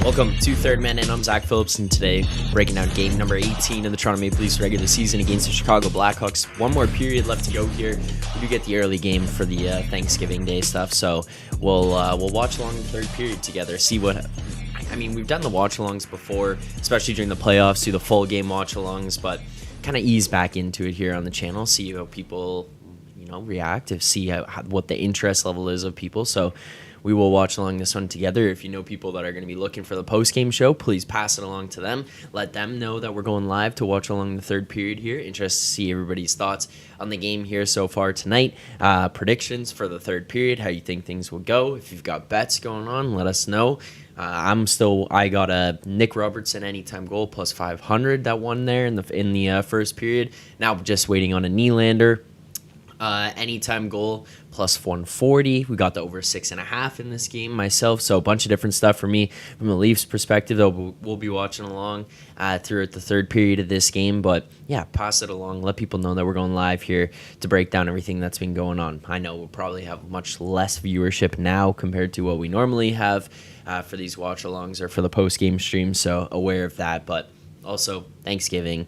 Welcome to Third Man In. I'm Zack Phillips, and today breaking down game number 18 of the Toronto Maple Leafs regular season against the Chicago Blackhawks. One more period left to go here. We do get the early game for the Thanksgiving Day stuff, so we'll watch along the third period together. See what. I mean, we've done the watch-alongs before, especially during the playoffs, do the full game watch-alongs, but kind of ease back into it here on the channel. See how people, react. See what the interest level is of people. So we will watch along this one together. If you know people that are going to be looking for the post-game show, please pass it along to them. Let them know that we're going live to watch along the third period here. Interested to see everybody's thoughts on the game here so far tonight. Predictions for the third period, how you think things will go. If you've got bets going on, let us know. I got a Nick Robertson anytime goal plus 500 that won there in the first period. Now just waiting on a Nylander anytime goal plus 140. We got the over 6.5 in this game myself, so a bunch of different stuff for me from the Leafs perspective, though we'll be watching along throughout the third period of this game. But yeah, pass it along, let people know that we're going live here to break down everything that's been going on. I know we'll probably have much less viewership now compared to what we normally have for these watch alongs or for the post-game stream, so aware of that. But also Thanksgiving,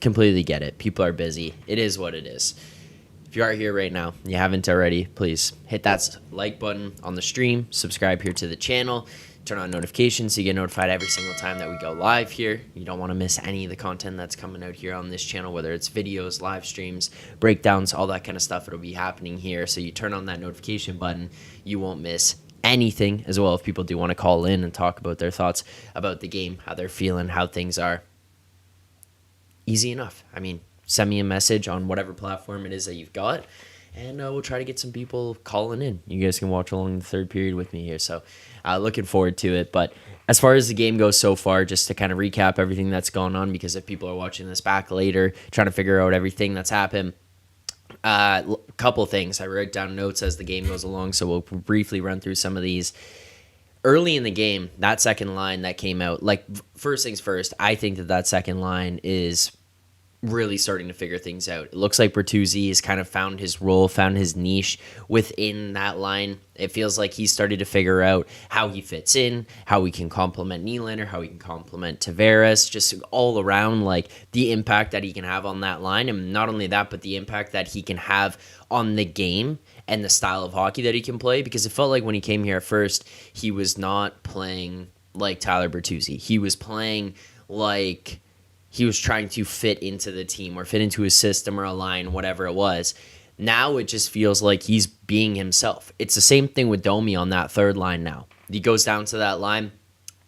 completely get it, people are busy, it is what it is. If you are here right now and you haven't already, please hit that like button on the stream, subscribe here to the channel, turn on notifications so you get notified every single time that we go live here. You don't want to miss any of the content that's coming out here on this channel, whether it's videos, live streams, breakdowns, all that kind of stuff. It'll be happening here, so you turn on that notification button, you won't miss anything. As well, if people do want to call in and talk about their thoughts about the game, how they're feeling, how things are, easy enough. I mean, send me a message on whatever platform it is that you've got, and we'll try to get some people calling in. You guys can watch along the third period with me here, so looking forward to it. But as far as the game goes so far, just to kind of recap everything that's gone on, because if people are watching this back later, trying to figure out everything that's happened, couple things. I wrote down notes as the game goes along, so we'll briefly run through some of these. Early in the game, that second line that came out, first things first, I think that second line is really starting to figure things out. It looks like Bertuzzi has kind of found his role, found his niche within that line. It feels like he's started to figure out how he fits in, how we can complement Nylander, how we can complement Tavares, just all around, the impact that he can have on that line. And not only that, but the impact that he can have on the game and the style of hockey that he can play. Because it felt like when he came here at first, he was not playing like Tyler Bertuzzi. He was playing like he was trying to fit into the team or fit into his system or a line, whatever it was. Now it just feels like he's being himself. It's the same thing with Domi on that third line now. He goes down to that line,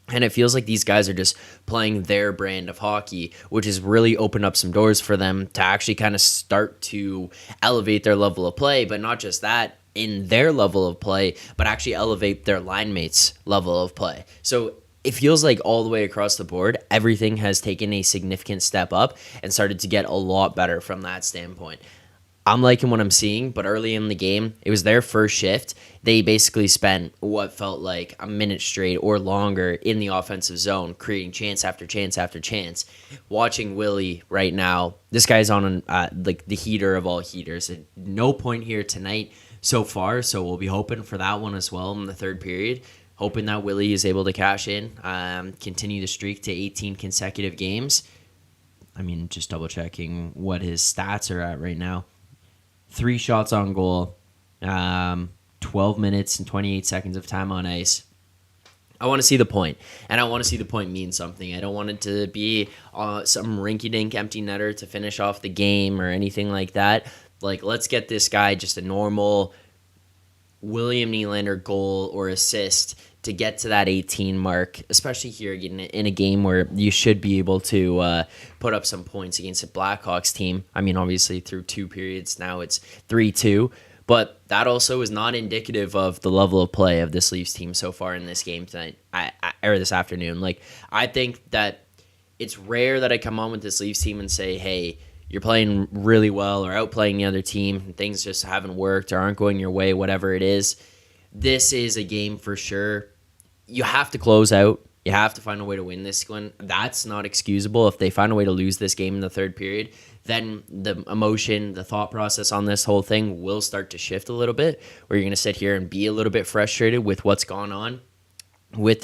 and it feels like these guys are just playing their brand of hockey, which has really opened up some doors for them to actually kind of start to elevate their level of play. But not just that, in their level of play, but actually elevate their line mates' level of play. So it feels like all the way across the board, everything has taken a significant step up and started to get a lot better from that standpoint. I'm liking what I'm seeing, but early in the game, it was their first shift. They basically spent what felt like a minute straight or longer in the offensive zone, creating chance after chance after chance. Watching Willie right now, this guy's on the heater of all heaters. At no point here tonight so far, so we'll be hoping for that one as well in the third period. Hoping that Willie is able to cash in, continue the streak to 18 consecutive games. I mean, just double checking what his stats are at right now. 3 shots on goal, 12 minutes and 28 seconds of time on ice. I want to see the point, and I want to see the point mean something. I don't want it to be some rinky-dink empty netter to finish off the game or anything like that. Let's get this guy just a normal William Nylander goal or assist to get to that 18 mark, especially here again in a game where you should be able to put up some points against a Blackhawks team. I mean, obviously through 2 periods now it's 3-2, but that also is not indicative of the level of play of this Leafs team so far in this game tonight or this afternoon. I think that it's rare that I come on with this Leafs team and say, hey, you're playing really well or outplaying the other team and things just haven't worked or aren't going your way, whatever it is. This is a game for sure. You have to close out. You have to find a way to win this one. That's not excusable. If they find a way to lose this game in the third period, then the emotion, the thought process on this whole thing will start to shift a little bit, where you're going to sit here and be a little bit frustrated with what's gone on. with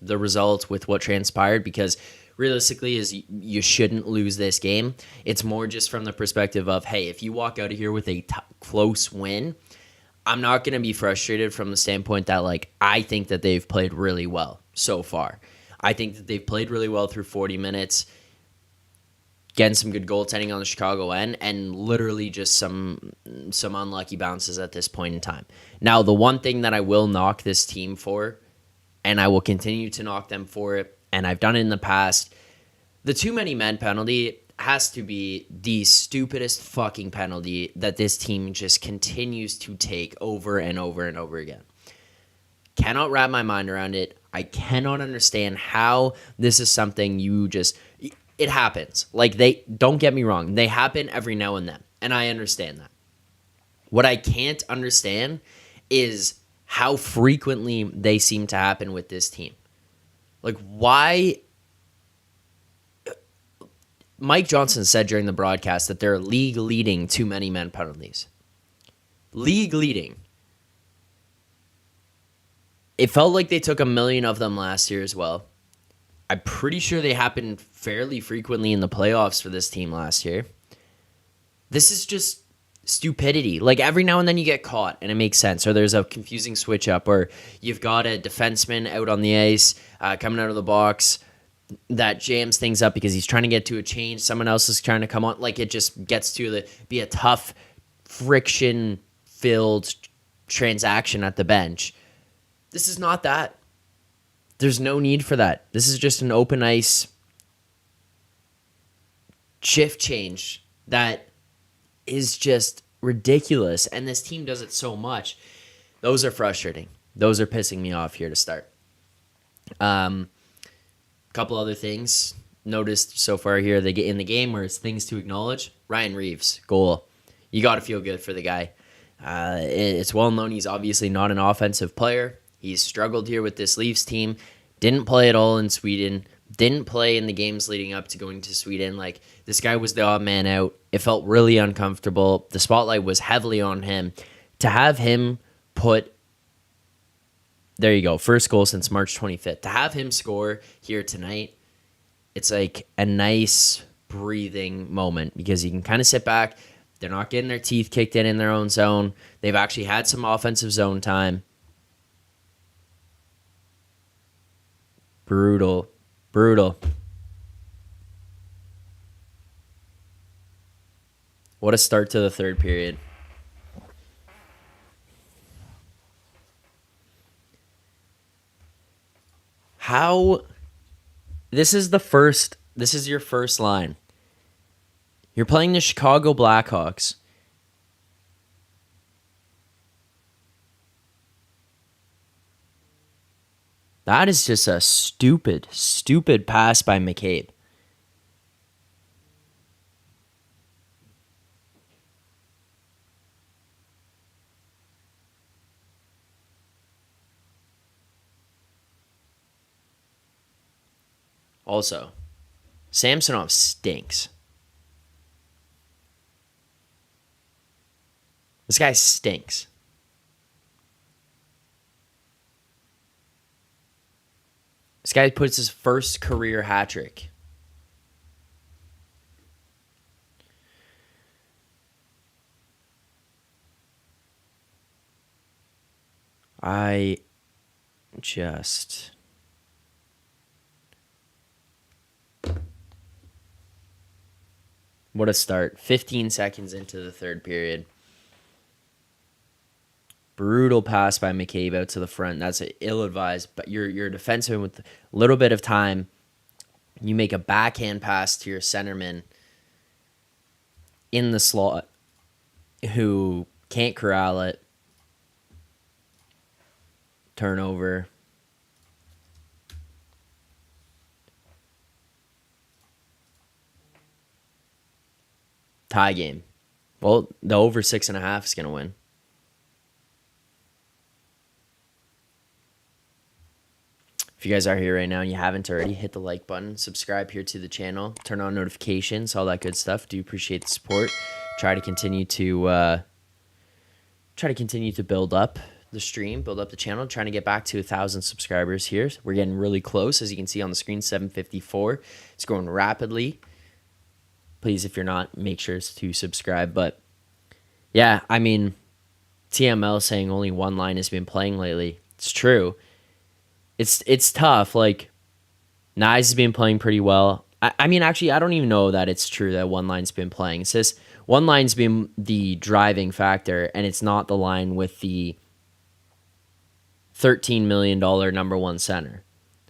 the result, with what transpired, because realistically is you shouldn't lose this game. It's more just from the perspective of, hey, if you walk out of here with a close win, I'm not going to be frustrated from the standpoint that, like, I think that they've played really well so far. I think that they've played really well through 40 minutes, getting some good goaltending on the Chicago end, and literally just some unlucky bounces at this point in time. Now, the one thing that I will knock this team for, and I will continue to knock them for it, and I've done it in the past, the too many men penalty has to be the stupidest fucking penalty that this team just continues to take over and over and over again. Cannot wrap my mind around it. I cannot understand how this is something it happens. Like, don't get me wrong, they happen every now and then, and I understand that. What I can't understand is how frequently they seem to happen with this team. Like, why? Mike Johnson said during the broadcast that they're league leading too many men penalties. League leading. It felt like they took 1 million of them last year as well. I'm pretty sure they happened fairly frequently in the playoffs for this team last year. This is just stupidity. Like, every now and then you get caught and it makes sense, or there's a confusing switch up, or you've got a defenseman out on the ice coming out of the box that jams things up because he's trying to get to a change. Someone else is trying to come on. Like, it just gets to be a tough, friction-filled transaction at the bench. This is not that. There's no need for that. This is just an open ice shift change that is just ridiculous. And this team does it so much. Those are frustrating. Those are pissing me off here to start. Couple other things noticed so far here in the game where it's things to acknowledge. Ryan Reeves, goal. You got to feel good for the guy. It's well known he's obviously not an offensive player. He's struggled here with this Leafs team. Didn't play at all in Sweden. Didn't play in the games leading up to going to Sweden. Like, this guy was the odd man out. It felt really uncomfortable. The spotlight was heavily on him. To have him there you go, first goal since March 25th. To have him score here tonight, it's like a nice breathing moment because you can kind of sit back. They're not getting their teeth kicked in their own zone. They've actually had some offensive zone time. Brutal. What a start to the third period. This is your first line. You're playing the Chicago Blackhawks. That is just a stupid pass by McCabe. Also, Samsonov stinks. This guy stinks. This guy puts his first career hat trick. What a start. 15 seconds into the third period. Brutal pass by McCabe out to the front. That's ill-advised, but you're a defenseman with a little bit of time. You make a backhand pass to your centerman in the slot who can't corral it. Turnover. Tie game. Well, the over 6.5 is going to win. If you guys are here right now and you haven't already, hit the like button, subscribe here to the channel, turn on notifications, all that good stuff. Do appreciate the support. Try to continue to build up the stream, build up the channel, trying to get back to 1,000 subscribers here. We're getting really close, as you can see on the screen, 754. It's growing rapidly. Please, if you're not, make sure to subscribe. But yeah, I mean, TML saying only one line has been playing lately. It's true. It's tough. Like, Nyes has been playing pretty well. I mean, actually, I don't even know that it's true that one line's been playing. It's just one line's been the driving factor, and it's not the line with the $13 million number one center.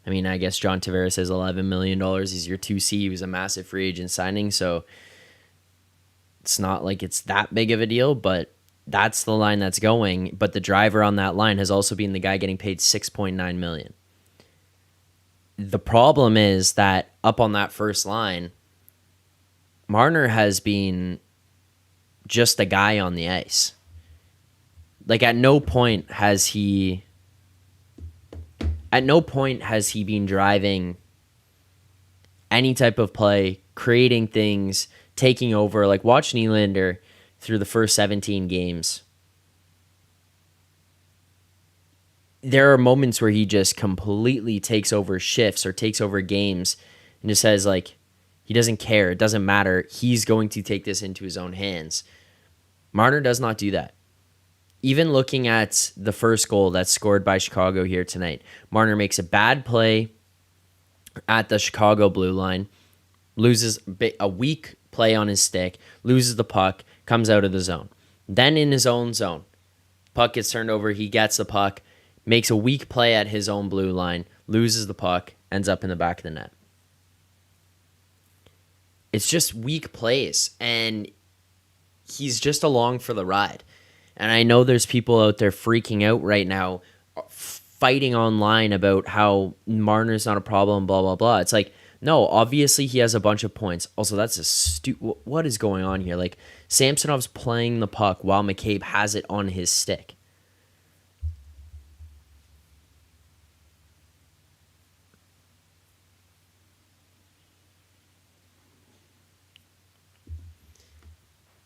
I mean, I guess John Tavares has $11 million. He's your 2C. He was a massive free agent signing, so it's not like it's that big of a deal, but that's the line that's going. But the driver on that line has also been the guy getting paid $6.9 million. The problem is that up on that first line, Marner has been just a guy on the ice. Like, at no point has he been driving any type of play, creating things, taking over. Like, watch Nylander through the first 17 games. There are moments where he just completely takes over shifts or takes over games and just says, like, he doesn't care. It doesn't matter. He's going to take this into his own hands. Marner does not do that. Even looking at the first goal that's scored by Chicago here tonight, Marner makes a bad play at the Chicago blue line, loses a weak play on his stick, loses the puck, comes out of the zone. Then in his own zone, puck gets turned over, he gets the puck, makes a weak play at his own blue line, loses the puck, ends up in the back of the net. It's just weak plays, and he's just along for the ride. And I know there's people out there freaking out right now, fighting online about how Marner's not a problem, blah, blah, blah. It's like, no, obviously he has a bunch of points. Also, that's what is going on here? Like, Samsonov's playing the puck while McCabe has it on his stick.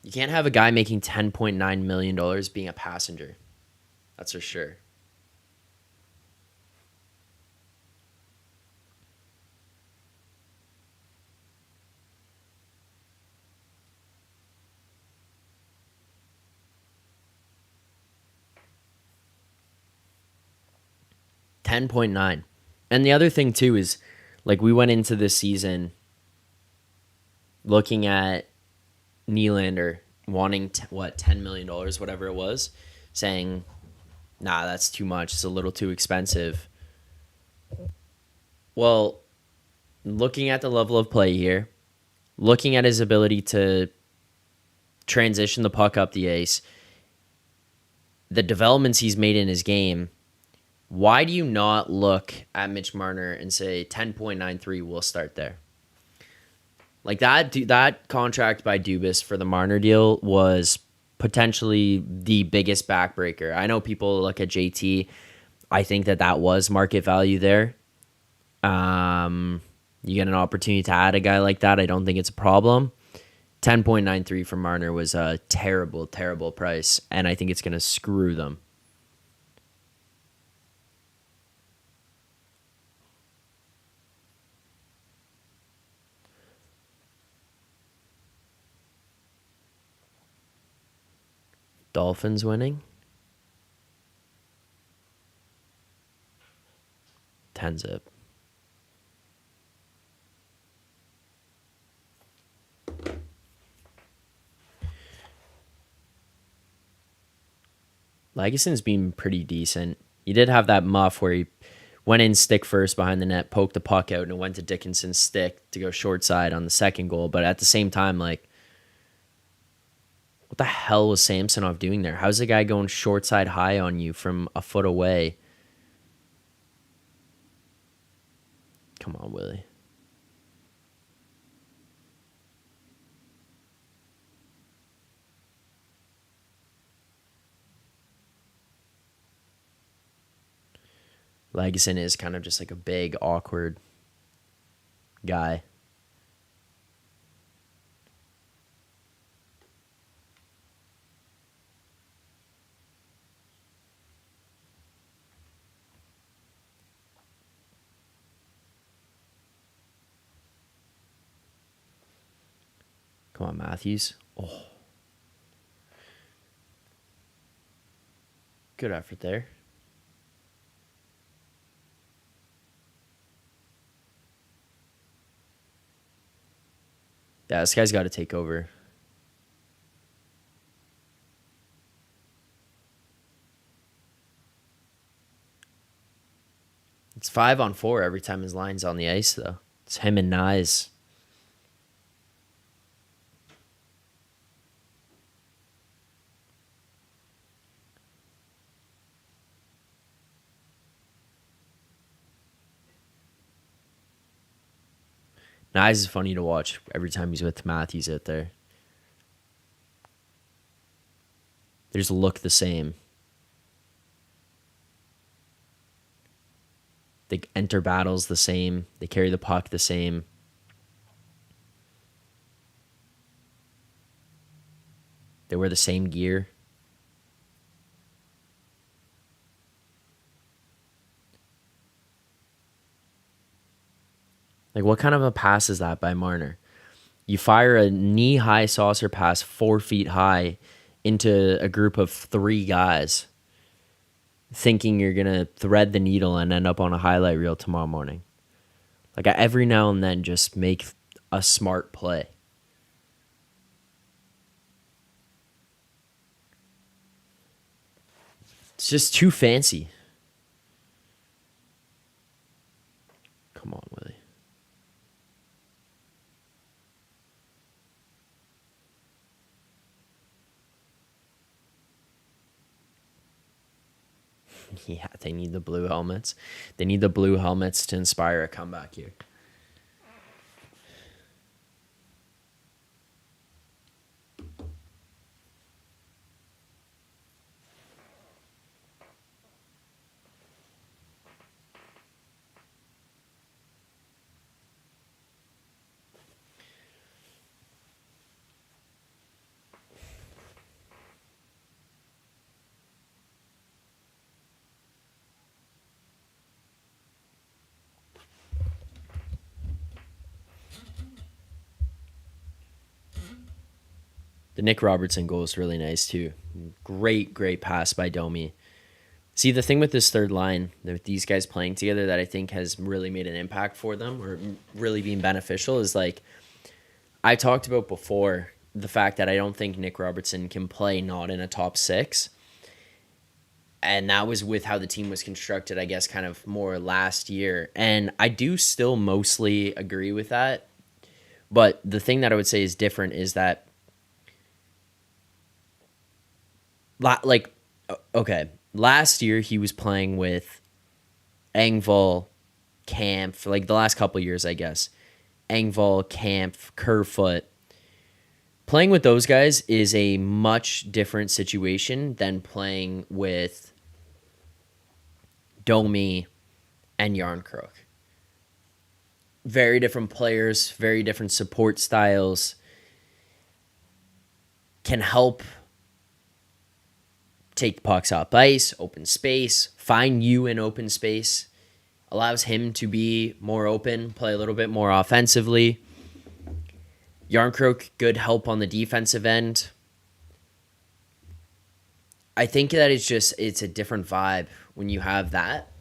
You can't have a guy making $10.9 million being a passenger. That's for sure. $10.9. And the other thing, too, is, like, we went into this season looking at Nylander wanting, $10 million, whatever it was, saying, nah, that's too much. It's a little too expensive. Well, looking at the level of play here, looking at his ability to transition the puck up the ice, the developments he's made in his game, why do you not look at Mitch Marner and say 10.93 will start there? Like, that contract by Dubas for the Marner deal was potentially the biggest backbreaker. I know people look at JT. I think that was market value there. You get an opportunity to add a guy like that. I don't think it's a problem. 10.93 for Marner was a terrible, terrible price, and I think it's going to screw them. Dolphins winning. 10-zip. Laguson's been pretty decent. He did have that muff where he went in stick first behind the net, poked the puck out, and it went to Dickinson's stick to go short side on the second goal. But at the same time, like, what the hell was Samsonov doing there? How's the guy going short side high on you from a foot away? Come on, Willie. Laguson is kind of just like a big, awkward guy. Come on, Matthews. Oh. Good effort there. Yeah, this guy's got to take over. It's 5-on-4 every time his line's on the ice, though. It's him and Nyes. Nyes is funny to watch every time he's with Matthews out there. They just look the same. They enter battles the same. They carry the puck the same. They wear the same gear. Like, what kind of a pass is that by Marner? You fire a knee-high saucer pass 4 feet high into a group of 3 guys, thinking you're going to thread the needle and end up on a highlight reel tomorrow morning. Like, every now and then, just make a smart play. It's just too fancy. Come on, Willie. Yeah, they need the blue helmets. They need the blue helmets to inspire a comeback here. The Nick Robertson goal is really nice, too. Great pass by Domi. See, the thing with this third line, with these guys playing together that I think has really made an impact for them or really being beneficial is, like, I talked about before the fact that I don't think Nick Robertson can play not in a top 6. And that was with how the team was constructed, I guess, kind of more last year. And I do still mostly agree with that. But the thing that I would say is different is that, like, okay, last year he was playing with Engvall, Kampf, like the last couple of years, I guess. Engvall, Kampf, Kerfoot. Playing with those guys is a much different situation than playing with Domi and Yarncrook. Very different players, very different support styles. Can help take pucks off ice, open space, find you in open space. Allows him to be more open, play a little bit more offensively. Yarncrook, good help on the defensive end. I think that it's a different vibe when you have that,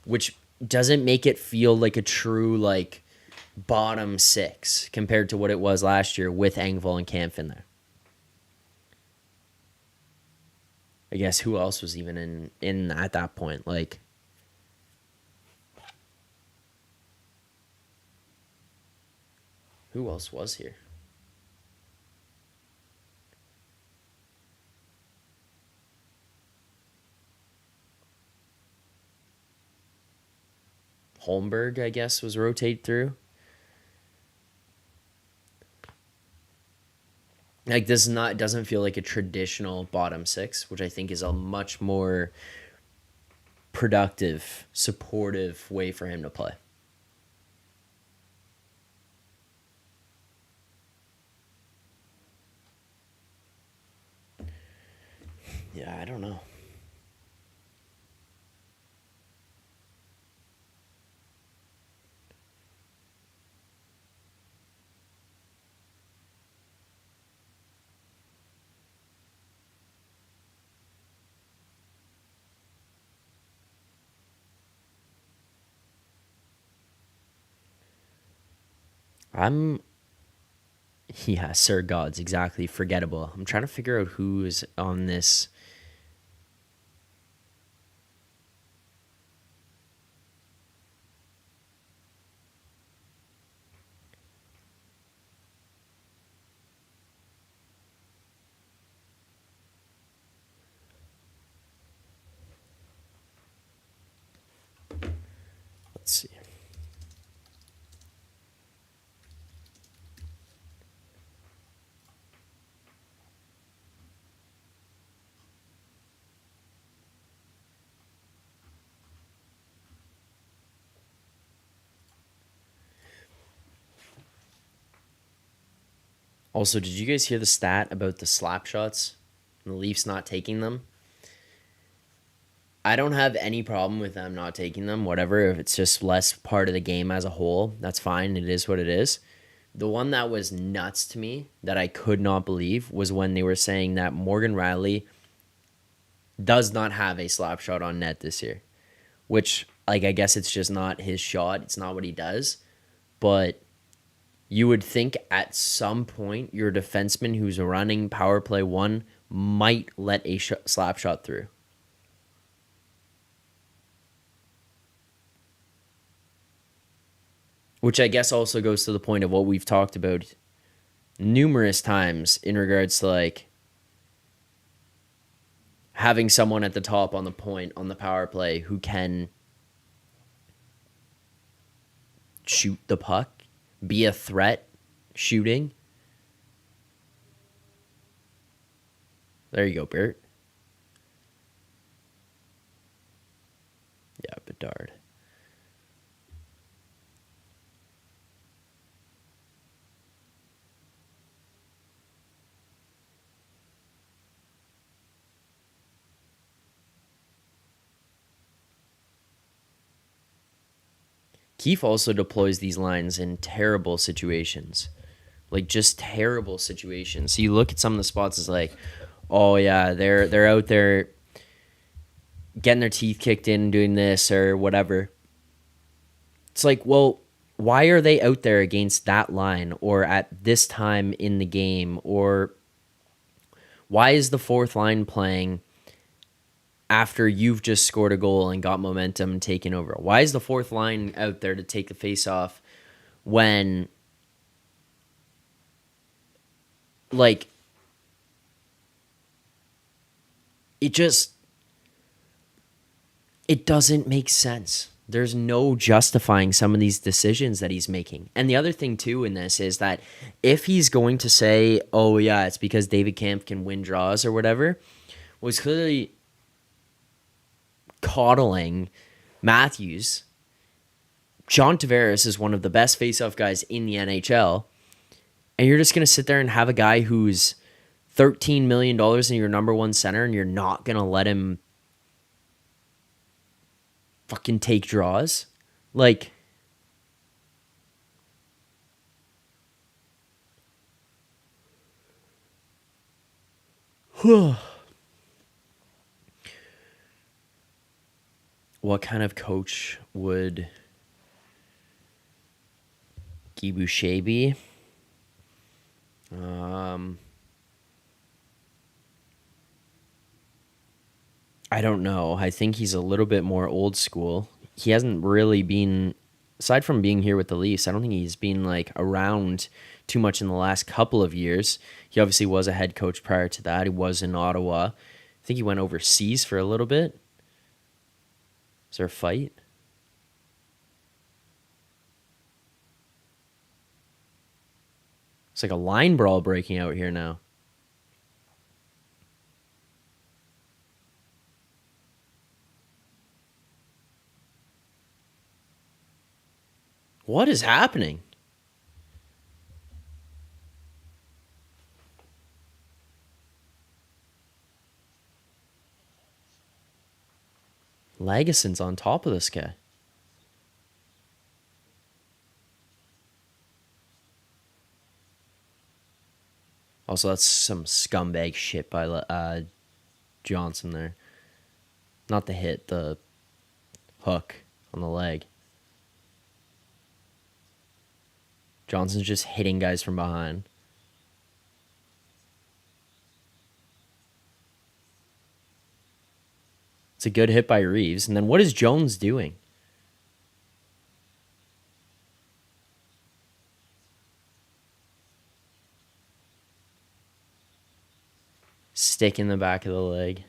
which doesn't make it feel like a true, like, bottom 6 compared to what it was last year with Engvall and Kampf in there. I guess who else was even in at that point? Like, who else was here? Holmberg, I guess, was rotate through. Like, this doesn't feel like a traditional bottom 6, which I think is a much more productive, supportive way for him to play. Yeah, I don't know. I'm Yeah, Sir Gods, exactly. Forgettable. I'm trying to figure out who is on this. Let's see. Also, did you guys hear the stat about the slap shots and the Leafs not taking them? I don't have any problem with them not taking them, whatever. If it's just less part of the game as a whole, that's fine. It is what it is. The one that was nuts to me that I could not believe was when they were saying that Morgan Riley does not have a slap shot on net this year, which, like, I guess it's just not his shot. It's not what he does. But you would think at some point your defenseman who's running power play one might let a slap shot through. Which I guess also goes to the point of what we've talked about numerous times in regards to like having someone at the top on the point on the power play who can shoot the puck, be a threat shooting. There you go, Bert. Yeah, Bedard. Keefe also deploys these lines in terrible situations. Like just terrible situations. So you look at some of the spots as like, oh yeah, they're out there getting their teeth kicked in doing this or whatever. It's like, well, why are they out there against that line or at this time in the game? Or why is the fourth line playing after you've just scored a goal and got momentum and taken over? Why is the fourth line out there to take the face off when, like, it just, it doesn't make sense. There's no justifying some of these decisions that he's making. And the other thing, too, in this is that if he's going to say, oh, yeah, it's because David Kampf can win draws or whatever, was clearly coddling Matthews. John Tavares is one of the best faceoff guys in the NHL. And you're just going to sit there and have a guy who's $13 million in your number one center and you're not going to let him fucking take draws? Like, what kind of coach would Guy Boucher be? I don't know. I think he's a little bit more old school. He hasn't really been, aside from being here with the Leafs, I don't think he's been like around too much in the last couple of years. He obviously was a head coach prior to that. He was in Ottawa. I think he went overseas for a little bit. Is there a fight? It's like a line brawl breaking out here now. What is happening? Laguson's on top of this guy. Also, that's some scumbag shit by Johnson there. Not the hit, the hook on the leg. Johnson's just hitting guys from behind. It's a good hit by Reeves. And then what is Jones doing? Stick in the back of the leg.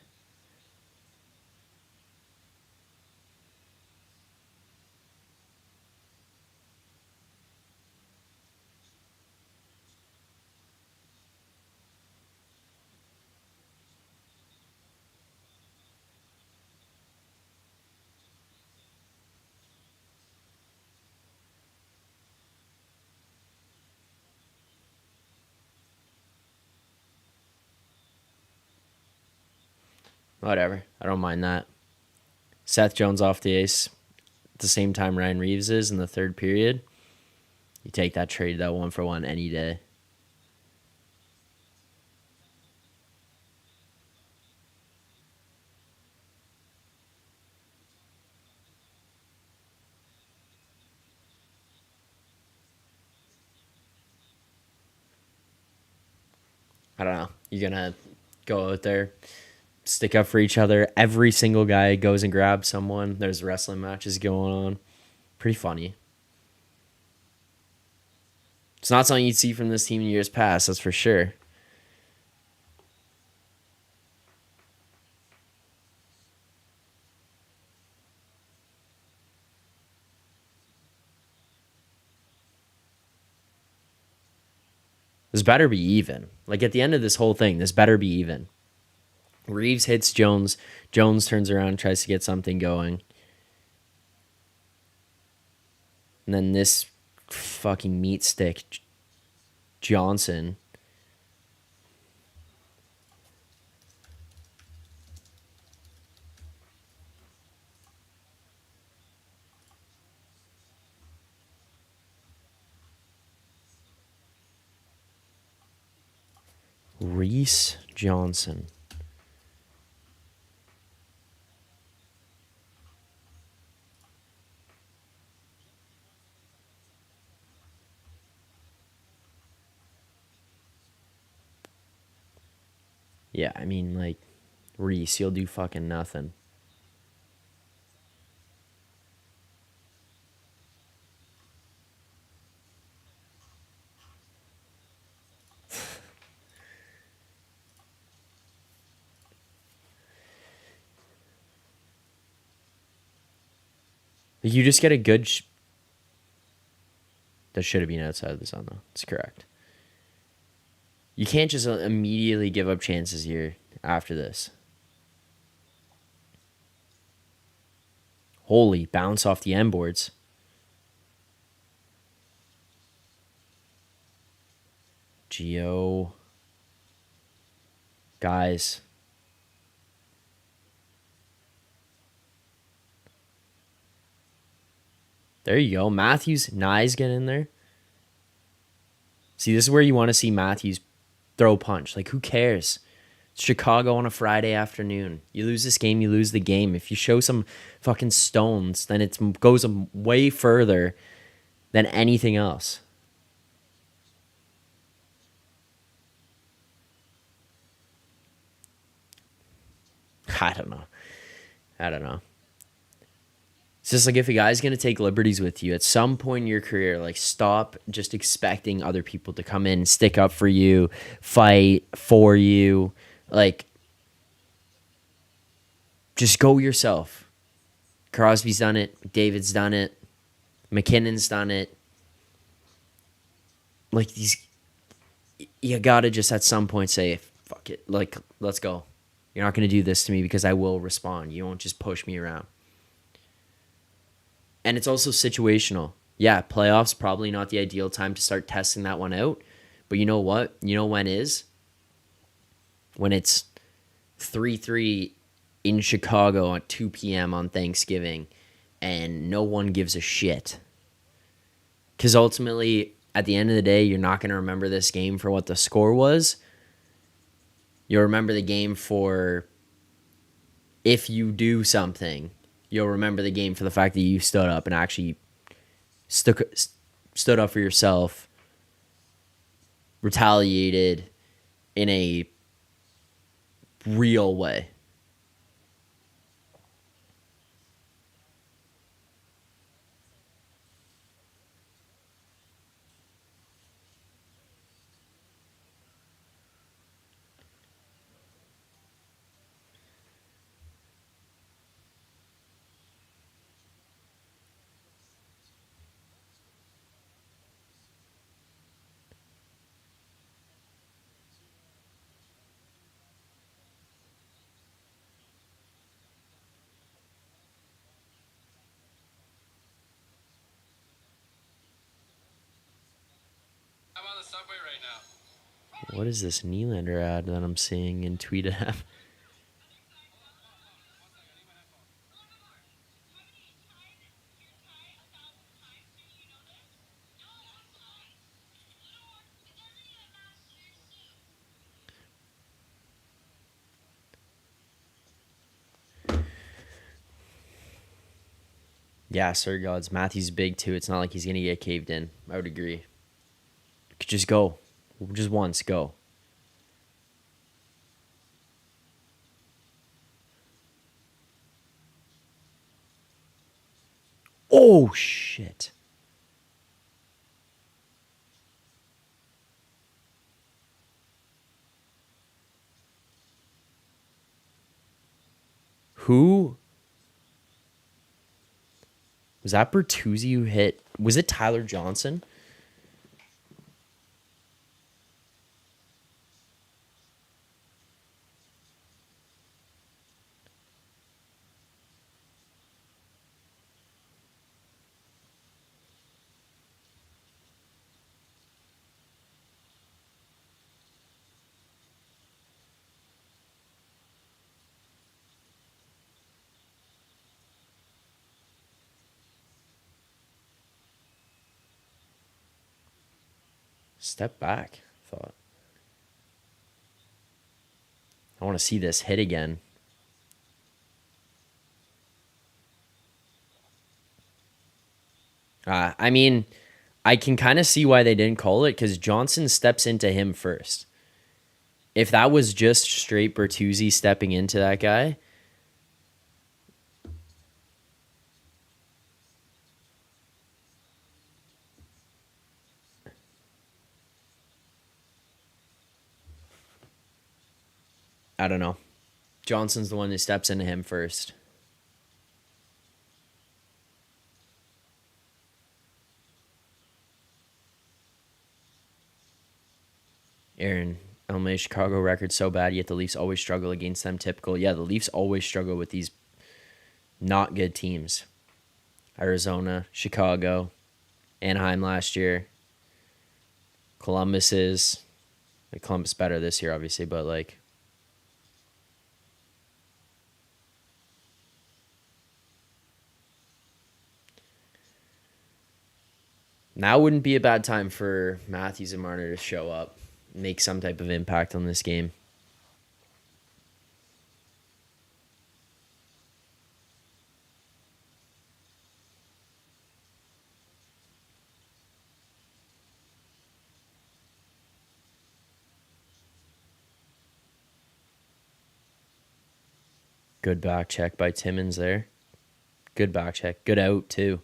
Whatever. I don't mind that. Seth Jones off the ice at the same time Ryan Reeves is in the third period. You take that trade, that 1-for-1 any day. I don't know. You're going to go out there, stick up for each other. Every single guy goes and grabs someone. There's wrestling matches going on. Pretty funny. It's not something you'd see from this team in years past, that's for sure. This better be even. Like, at the end of this whole thing, this better be even. Reeves hits Jones. Jones turns around, tries to get something going. And then this fucking meat stick, Johnson. Reese Johnson. Yeah, I mean, like, Reese, you'll do fucking nothing. You just get a good... That should have been outside of the zone, though. It's correct. You can't just immediately give up chances here after this. Holy, bounce off the end boards. Geo. Guys. There you go. Matthews, Nye's get in there. See, this is where you want to see Matthews throw punch. Like, who cares? It's Chicago on a Friday afternoon. You lose this game, you lose the game. If you show some fucking stones, then it goes way further than anything else. I don't know. It's just like, if a guy's going to take liberties with you at some point in your career, like, stop just expecting other people to come in, stick up for you, fight for you. Like, just go yourself. Crosby's done it. David's done it. McKinnon's done it. Like, you got to just at some point say, fuck it. Like, let's go. You're not going to do this to me because I will respond. You won't just push me around. And it's also situational. Yeah, playoffs, probably not the ideal time to start testing that one out. But you know what? You know when is? When it's 3-3 in Chicago at 2 p.m. on Thanksgiving and no one gives a shit. Because ultimately, at the end of the day, you're not going to remember this game for what the score was. You'll remember the game for if you do something. You'll remember the game for the fact that you stood up and actually stood up for yourself, retaliated in a real way. I'm on the subway right now. What is this Nylander ad that I'm seeing in Tweet app? Yeah, Sir Gods. Matthews big too. It's not like he's gonna get caved in. I would agree. Could just go. Just once, go. Oh shit. Who was that? Bertuzzi who hit? Was it Tyler Johnson? Step back. I thought. I want to see this hit again. I mean, I can kind of see why they didn't call it because Johnson steps into him first. If that was just straight Bertuzzi stepping into that guy, I don't know. Johnson's the one that steps into him first. Aaron, LMA Chicago record so bad, yet the Leafs always struggle against them. Typical. Yeah, the Leafs always struggle with these not good teams. Arizona, Chicago, Anaheim last year. Columbus is like Columbus better this year, obviously, but like now wouldn't be a bad time for Matthews and Marner to show up, make some type of impact on this game. Good back check by Timmins there. Good back check. Good out, too.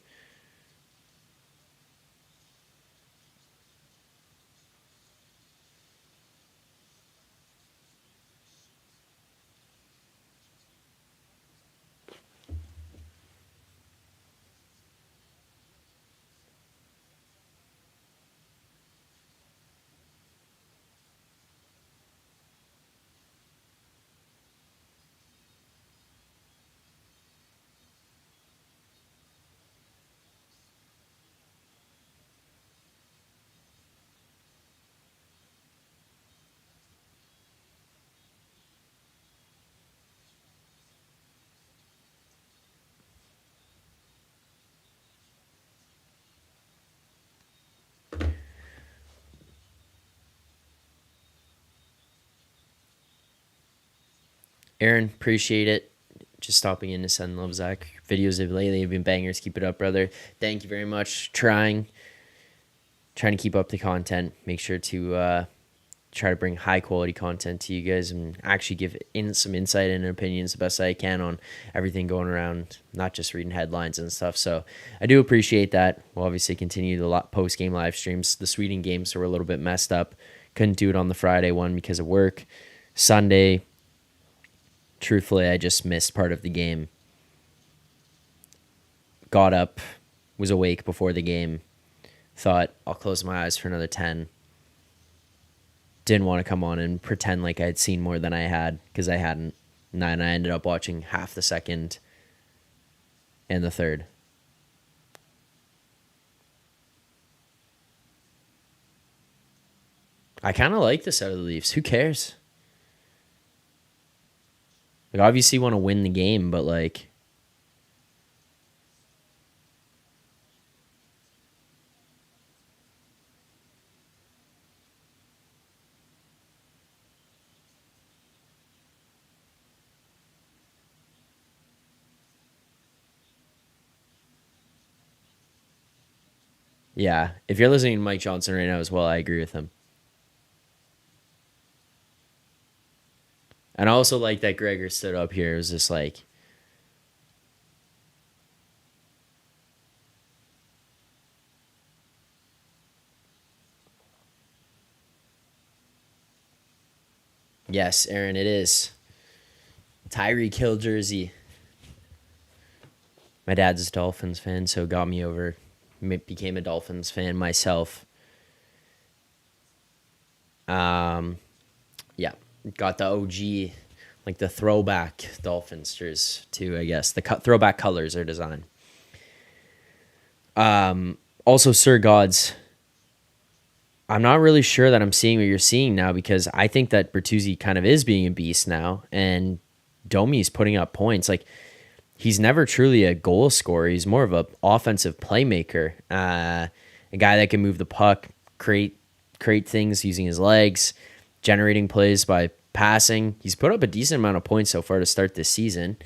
Aaron, appreciate it. Just stopping in to send love, Zach. Videos of lately have been bangers. Keep it up, brother. Thank you very much. Trying. trying to keep up the content. Make sure to try to bring high quality content to you guys and actually give in some insight and opinions the best I can on everything going around, not just reading headlines and stuff. So I do appreciate that. We'll obviously continue the post game live streams. The Sweden games were a little bit messed up. Couldn't do it on the Friday one because of work. Sunday, truthfully, I just missed part of the game. Got up, was awake before the game. Thought I'll close my eyes for another 10. Didn't want to come on and pretend like I had seen more than I had, because I hadn't. And I ended up watching half the second and the third. I kind of like this out of the Leafs. Who cares? Like, obviously want to win the game, but like, yeah, if you're listening to Mike Johnson right now as well, I agree with him. And I also like that Gregor stood up here. It was just like, yes, Aaron, it is. Tyreek Hill jersey. My dad's a Dolphins fan, so it got me over. Became a Dolphins fan myself. Yeah, got the OG, like the throwback Dolphins jersey too, I guess. The throwback colors are designed. Also, Sir Gods, I'm not really sure that I'm seeing what you're seeing now, because I think that Bertuzzi kind of is being a beast now, and Domi's putting up points. Like, he's never truly a goal scorer. He's more of an offensive playmaker, a guy that can move the puck, create things using his legs, generating plays by passing. He's put up a decent amount of points so far to start this season.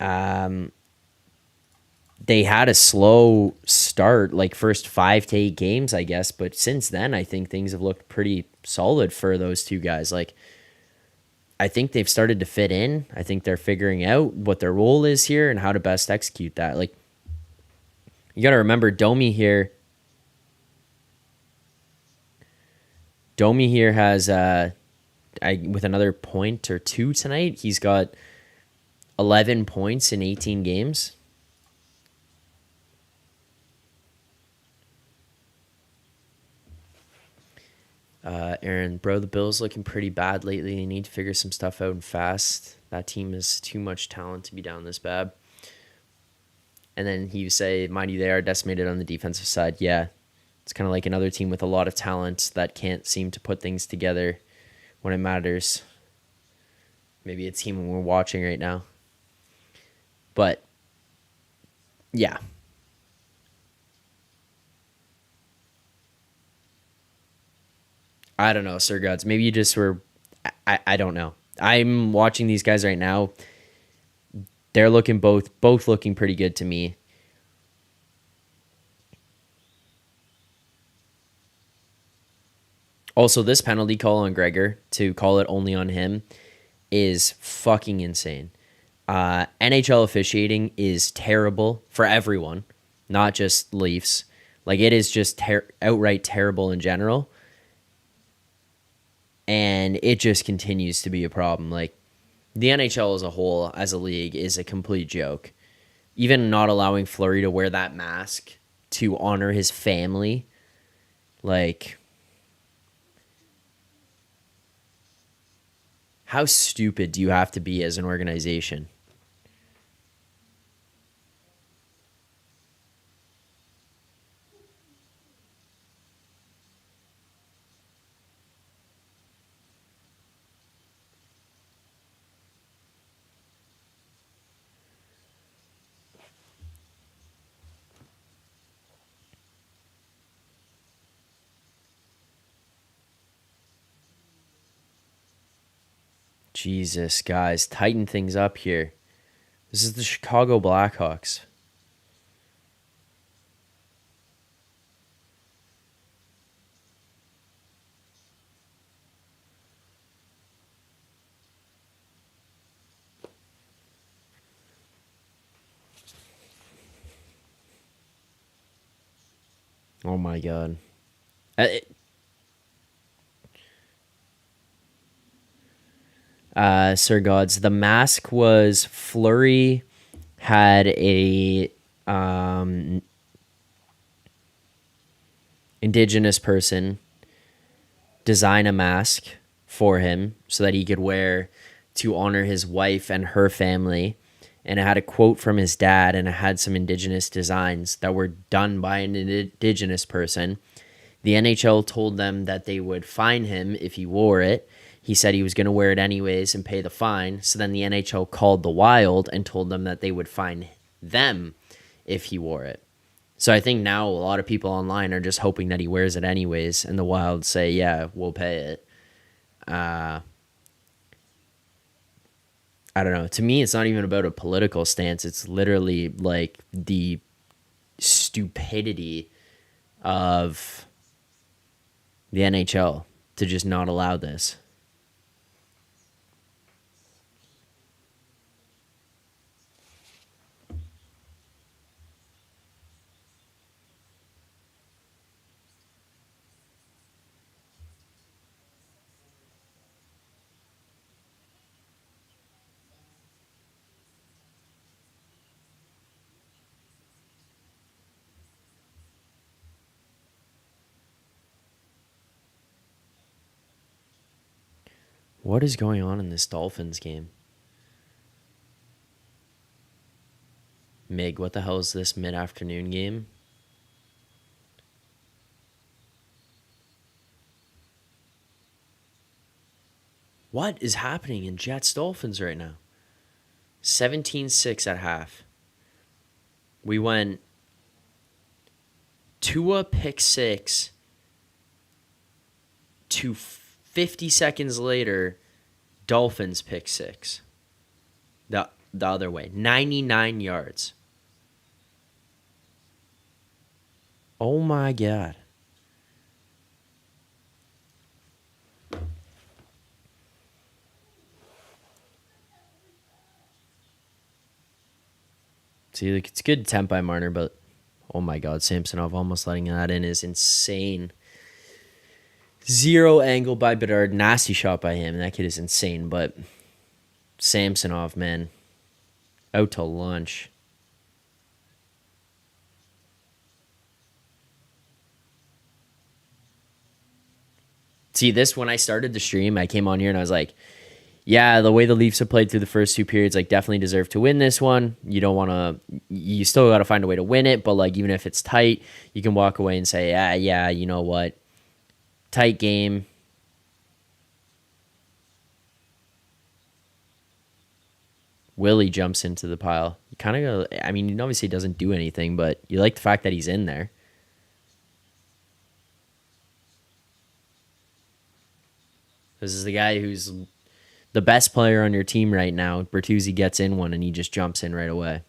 They had a slow start, like first 5 to 8 games, I guess, but since then, I think things have looked pretty solid for those two guys. Like, I think they've started to fit in. I think they're figuring out what their role is here and how to best execute that. Like, you got to remember, Domi here has, with another point or two tonight, he's got 11 points in 18 games. Aaron, bro, the Bills looking pretty bad lately. They need to figure some stuff out and fast. That team has too much talent to be down this bad. And then he would say, mind you, they are decimated on the defensive side. Yeah, it's kind of like another team with a lot of talent that can't seem to put things together when it matters. Maybe a team we're watching right now. But, yeah. I don't know, Sir Gods. Maybe you just were... I don't know. I'm watching these guys right now. They're looking both looking pretty good to me. Also, this penalty call on Gregor, to call it only on him, is fucking insane. NHL officiating is terrible for everyone, not just Leafs. Like, it is just outright terrible in general. And it just continues to be a problem. Like, the NHL as a whole, as a league, is a complete joke. Even not allowing Fleury to wear that mask to honor his family. Like, how stupid do you have to be as an organization? Jesus, guys, tighten things up here. This is the Chicago Blackhawks. Oh my god. Sir Gods, the mask was Flurry had a um, indigenous person design a mask for him so that he could wear to honor his wife and her family. And it had a quote from his dad, and it had some indigenous designs that were done by an indigenous person. The NHL told them that they would fine him if he wore it. He said he was going to wear it anyways and pay the fine. So then the NHL called the Wild and told them that they would fine them if he wore it. So I think now a lot of people online are just hoping that he wears it anyways, and the Wild say, yeah, we'll pay it. I don't know. To me, it's not even about a political stance. It's literally like the stupidity of the NHL to just not allow this. What is going on in this Dolphins game? Mig, what the hell is this mid-afternoon game? What is happening in Jets Dolphins right now? 17-6 at half. We went Tua pick six to 50 seconds later, Dolphins pick six. The other way. 99 yards. Oh my god. See, like, it's good attempt by Marner, but oh my god, Samsonov almost letting that in is insane. Zero angle by Bedard. Nasty shot by him. That kid is insane, but Samsonov, man. Out to lunch. See, this, when I started the stream, I came on here and I was like, yeah, the way the Leafs have played through the first two periods, like, definitely deserve to win this one. You don't want to, you still got to find a way to win it, but, like, even if it's tight, you can walk away and say, yeah, you know what? Tight game. Willie jumps into the pile. You kind of go, I mean, obviously he doesn't do anything, but you like the fact that he's in there. This is the guy who's the best player on your team right now. Bertuzzi gets in one and he just jumps in right away.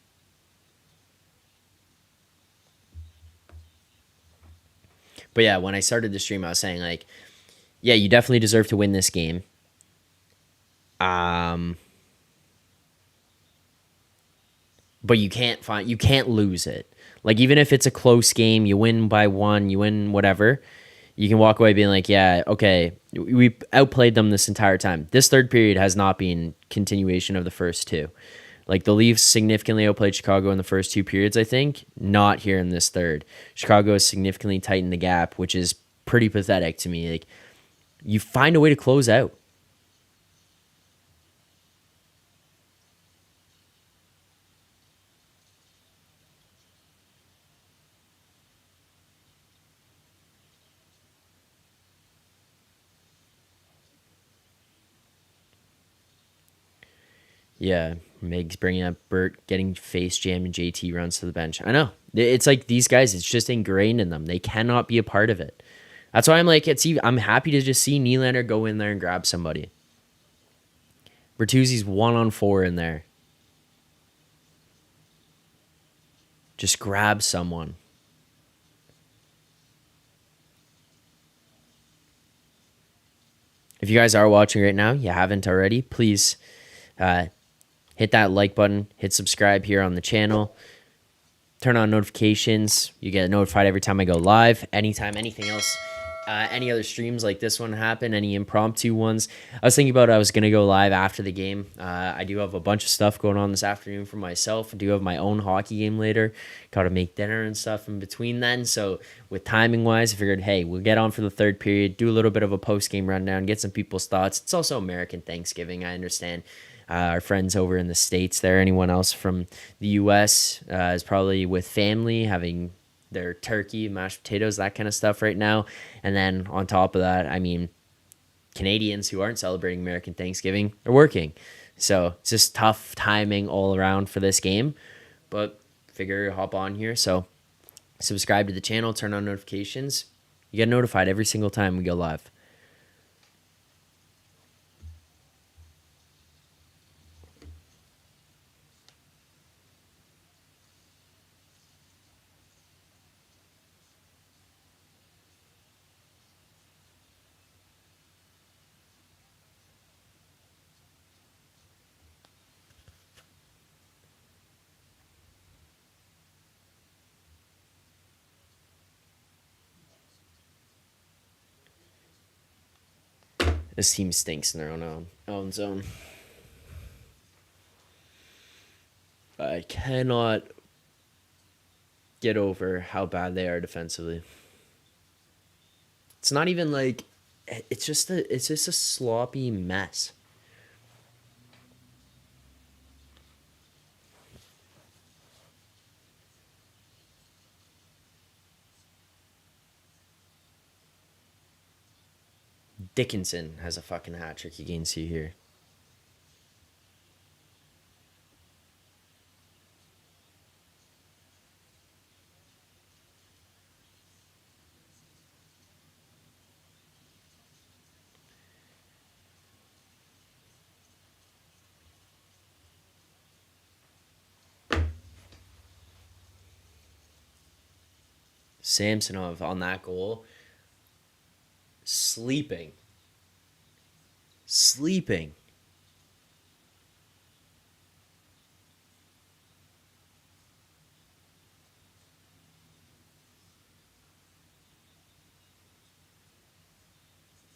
But yeah, when I started the stream, I was saying, like, yeah, you definitely deserve to win this game. But you can't lose it. Like, even if it's a close game, you win by one, you win whatever, you can walk away being like, yeah, okay, we outplayed them this entire time. This third period has not been continuation of the first two. Like, the Leafs significantly outplayed Chicago in the first two periods, I think. Not here in this third. Chicago has significantly tightened the gap, which is pretty pathetic to me. Like, you find a way to close out. Yeah, Meg's bringing up Bert getting face jam and JT runs to the bench. I know. It's like these guys, it's just ingrained in them. They cannot be a part of it. That's why I'm like, I'm happy to just see Nylander go in there and grab somebody. Bertuzzi's 1-on-4 in there. Just grab someone. If you guys are watching right now, you haven't already, please hit that like button, hit subscribe here on the channel. Turn on notifications. You get notified every time I go live. Anytime anything else, any other streams like this one happen, any impromptu ones. I was thinking about I was going to go live after the game. I do have a bunch of stuff going on this afternoon for myself. I do have my own hockey game later. Got to make dinner and stuff in between then. So with timing wise, I figured, hey, we'll get on for the third period, do a little bit of a post-game rundown, get some people's thoughts. It's also American Thanksgiving, I understand. Our friends over in the States there, anyone else from the U.S. Is probably with family, having their turkey, mashed potatoes, that kind of stuff right now. And then on top of that, I mean, Canadians who aren't celebrating American Thanksgiving are working. So it's just tough timing all around for this game. But figure hop on here. So subscribe to the channel, turn on notifications. You get notified every single time we go live. This team stinks in their own zone. I cannot get over how bad they are defensively. It's not even like it's just a sloppy mess. Dickinson has a fucking hat trick against you here. Samsonov on that goal. Sleeping.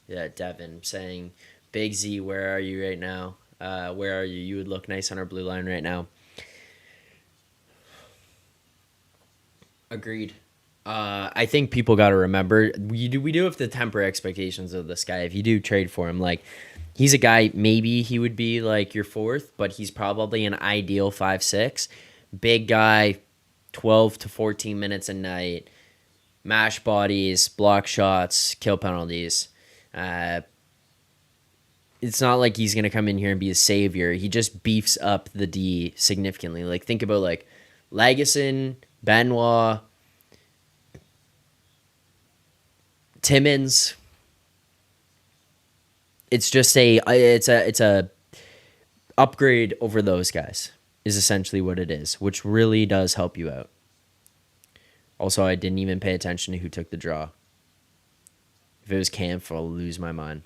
Yeah, Devin saying, Big Z, where are you right now? Where are you? You would look nice on our blue line right now. Agreed. I think people got to remember we do have to temper expectations of this guy. If you do trade for him, like he's a guy, maybe he would be like your fourth, but he's probably an ideal 5'6", big guy, 12 to 14 minutes a night, mash bodies, block shots, kill penalties. It's not like he's gonna come in here and be a savior. He just beefs up the D significantly. Like think about like Lagesson, Benoit, Timmins. It's just it's a upgrade over those guys is essentially what it is, which really does help you out. Also, I didn't even pay attention to who took the draw. If it was Camp, I'll lose my mind.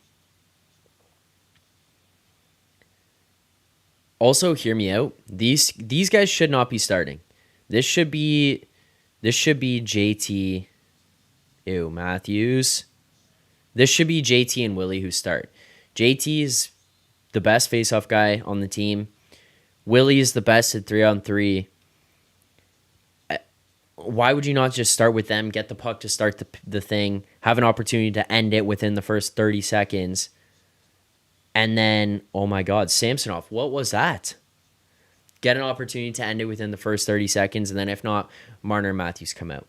Also, hear me out. These guys should not be starting. This should be JT. Ew, Matthews. This should be JT and Willie who start. JT is the best faceoff guy on the team. Willie is the best at 3-on-3. Why would you not just start with them, get the puck to start the thing, have an opportunity to end it within the first 30 seconds, and then, oh my God, Samsonov, what was that? Get an opportunity to end it within the first 30 seconds, and then if not, Marner and Matthews come out.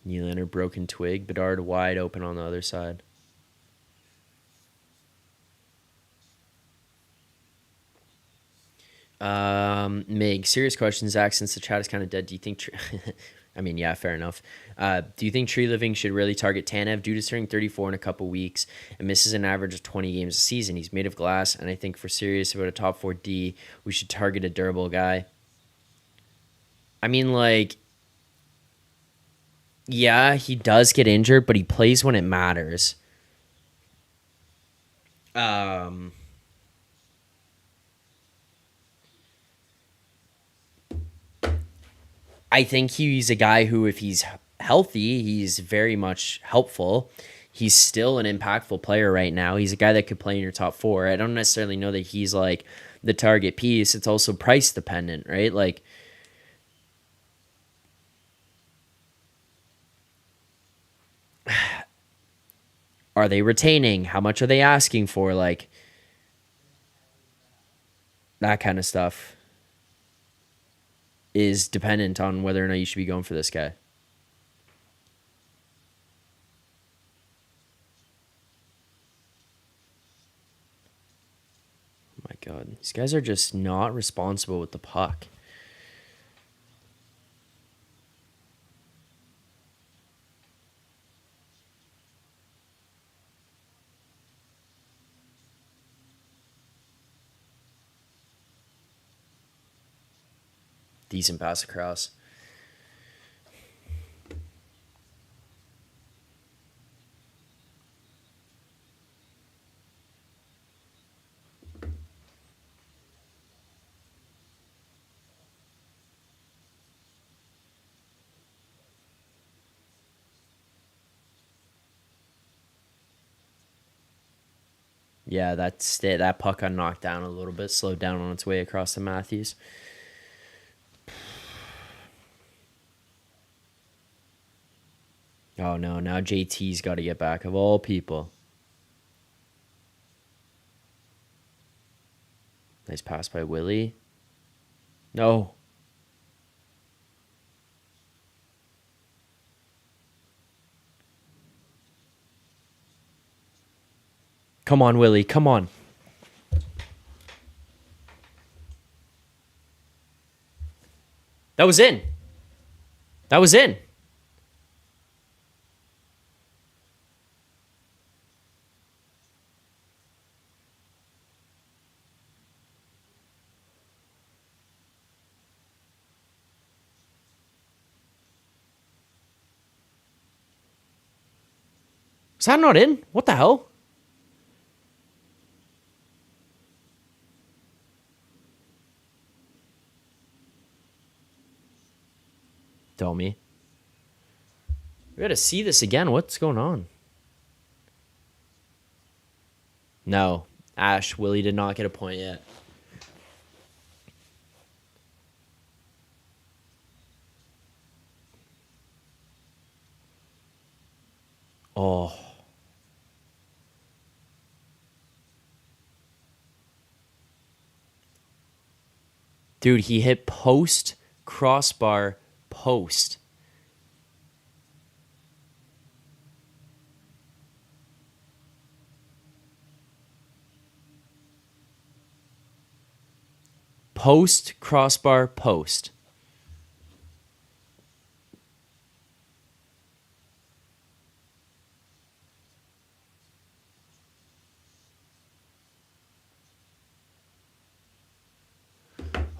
Nylander broken twig. Bedard wide open on the other side. Mig, serious question, Zach. Since the chat is kind of dead, do you think? I mean, yeah, fair enough. Do you think Tree Living should really target Tanev due to turning 34 in a couple weeks and misses an average of 20 games a season? He's made of glass, and I think for serious about a top 4 D, we should target a durable guy. I mean, like, Yeah, he does get injured, but he plays when it matters. Um, I think he's a guy who, if he's healthy, he's very much helpful. He's still an impactful player right now. He's a guy that could play in your top four. I don't necessarily know that he's like the target piece. It's also price dependent, right? Like, are they retaining? How much are they asking for? Like, that kind of stuff is dependent on whether or not you should be going for this guy. Oh my God. These guys are just not responsible with the puck. Decent pass across. Yeah, that puck got knocked down a little bit, slowed down on its way across to Matthews. Oh no, now JT's got to get back, of all people. Nice pass by Willie. No. Come on, Willie, come on. That was in. That was in. Is that not in? What the hell? Tell me. We gotta see this again. What's going on? No. Ash, Willie did not get a point yet. Oh. Dude, he hit post, crossbar, post. Post, crossbar, post.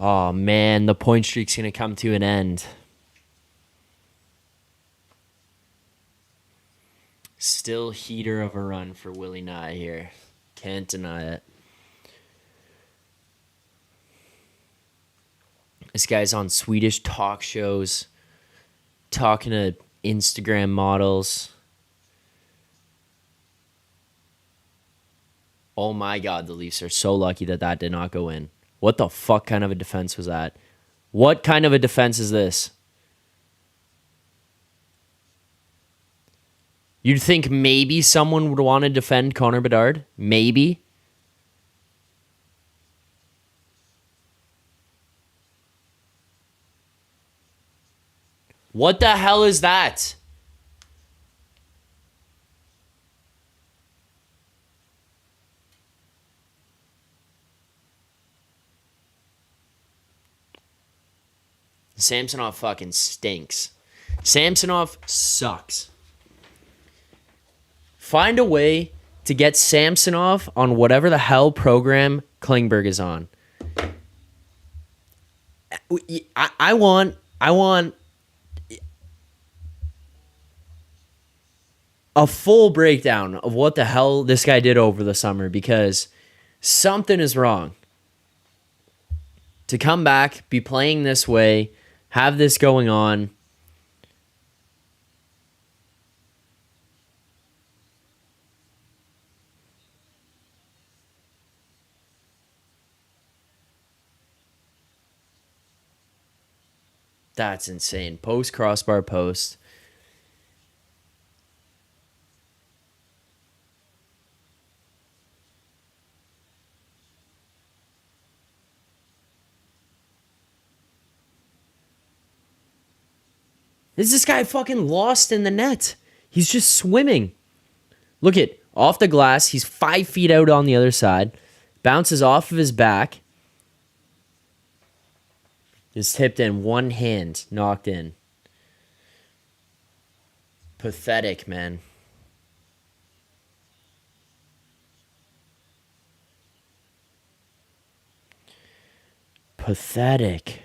Oh man, the point streak's gonna come to an end. Still heater of a run for Willie Nye here. Can't deny it. This guy's on Swedish talk shows, talking to Instagram models. Oh my God, the Leafs are so lucky that that did not go in. What the fuck kind of a defense was that? What kind of a defense is this? You'd think maybe someone would want to defend Connor Bedard? Maybe. What the hell is that? Samsonov fucking stinks. Samsonov sucks. Find a way to get Samsonov on whatever the hell program Klingberg is on. I want a full breakdown of what the hell this guy did over the summer, because something is wrong. To come back, be playing this way, have this going on. That's insane. Post, crossbar, post. Is this guy fucking lost in the net? He's just swimming. Look at, off the glass. He's 5 feet out on the other side. Bounces off of his back. Is tipped in, one hand knocked in. Pathetic, man. Pathetic.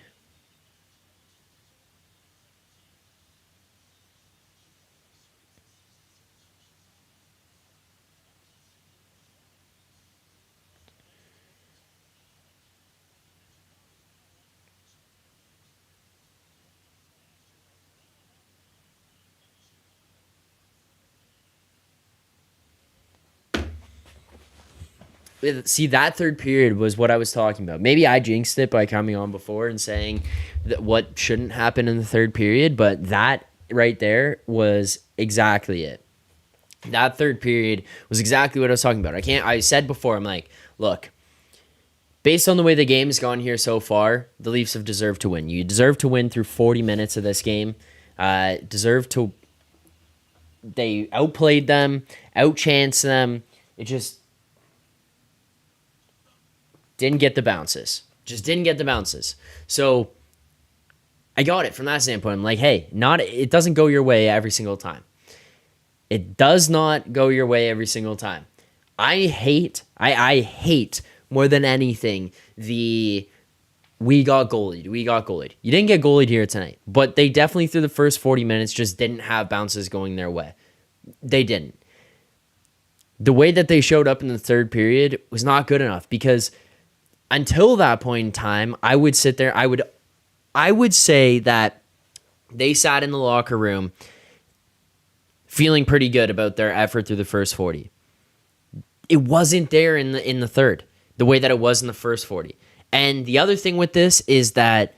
See, that third period was what I was talking about. Maybe I jinxed it by coming on before and saying that what shouldn't happen in the third period, but that right there was exactly it. That third period was exactly what I was talking about. I said before, I'm like, look, based on the way the game has gone here so far, the Leafs have deserved to win. You deserve to win through 40 minutes of this game. They outplayed them, outchanced them. It just didn't get the bounces. Just didn't get the bounces. So I got it from that standpoint. I'm like, hey, it doesn't go your way every single time. It does not go your way every single time. I hate more than anything we got goalied. You didn't get goalied here tonight, but they definitely through the first 40 minutes just didn't have bounces going their way. They didn't. The way that they showed up in the third period was not good enough, because until that point in time, I would sit there. I would say that they sat in the locker room feeling pretty good about their effort through the first 40. It wasn't there in the third, the way that it was in the first 40. And the other thing with this is that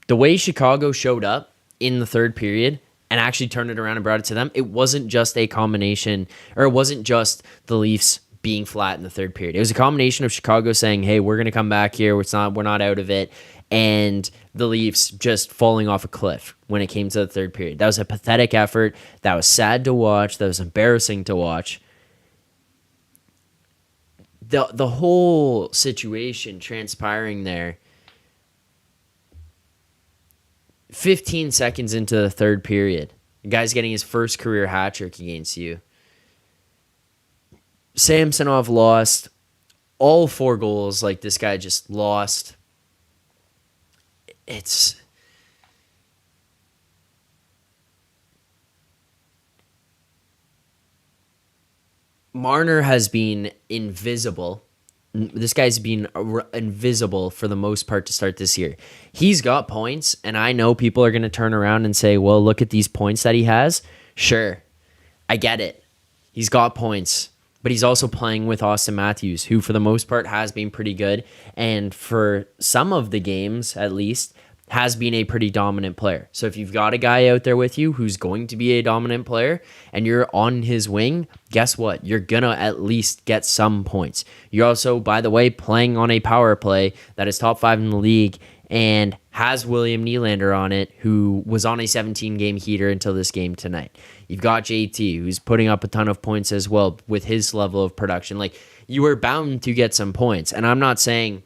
the way Chicago showed up in the third period and actually turned it around and brought it to them, it wasn't just a combination, or it wasn't just the Leafs being flat in the third period. It was a combination of Chicago saying, hey, we're going to come back here. We're not out of it. And the Leafs just falling off a cliff when it came to the third period. That was a pathetic effort. That was sad to watch. That was embarrassing to watch. The whole situation transpiring there, 15 seconds into the third period, the guy's getting his first career hat trick against you. Samsonov lost all 4 goals. Like, this guy just lost. It's Marner has been invisible. This guy's been invisible for the most part to start this year. He's got points, and I know people are going to turn around and say, well, look at these points that he has. Sure, I get it. He's got points. But he's also playing with Austin Matthews, who for the most part has been pretty good. And for some of the games, at least, has been a pretty dominant player. So if you've got a guy out there with you who's going to be a dominant player and you're on his wing, guess what? You're going to at least get some points. You're also, by the way, playing on a power play that is top 5 in the league and has William Nylander on it, who was on a 17-game heater until this game tonight. You've got JT, who's putting up a ton of points as well with his level of production. Like, you are bound to get some points. And I'm not saying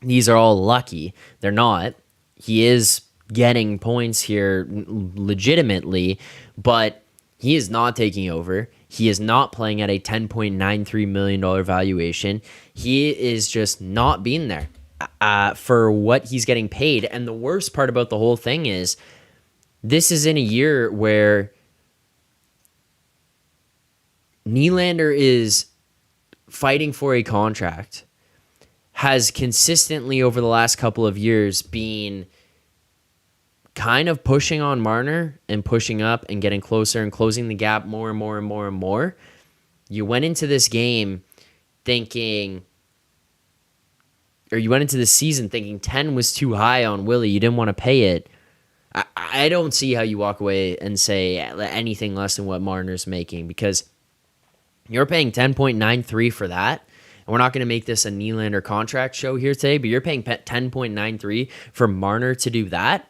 these are all lucky. They're not. He is getting points here legitimately, but he is not taking over. He is not playing at a $10.93 million valuation. He is just not being there for what he's getting paid. And the worst part about the whole thing is this is in a year where Nylander is fighting for a contract, has consistently over the last couple of years been kind of pushing on Marner and pushing up and getting closer and closing the gap more and more and more and more. You went into this game thinking, or you went into the season thinking 10 was too high on Willie. You didn't want to pay it. I don't see how you walk away and say anything less than what Marner's making, because you're paying 10.93 for that. And we're not going to make this a Nylander contract show here today, but you're paying 10.93 for Marner to do that.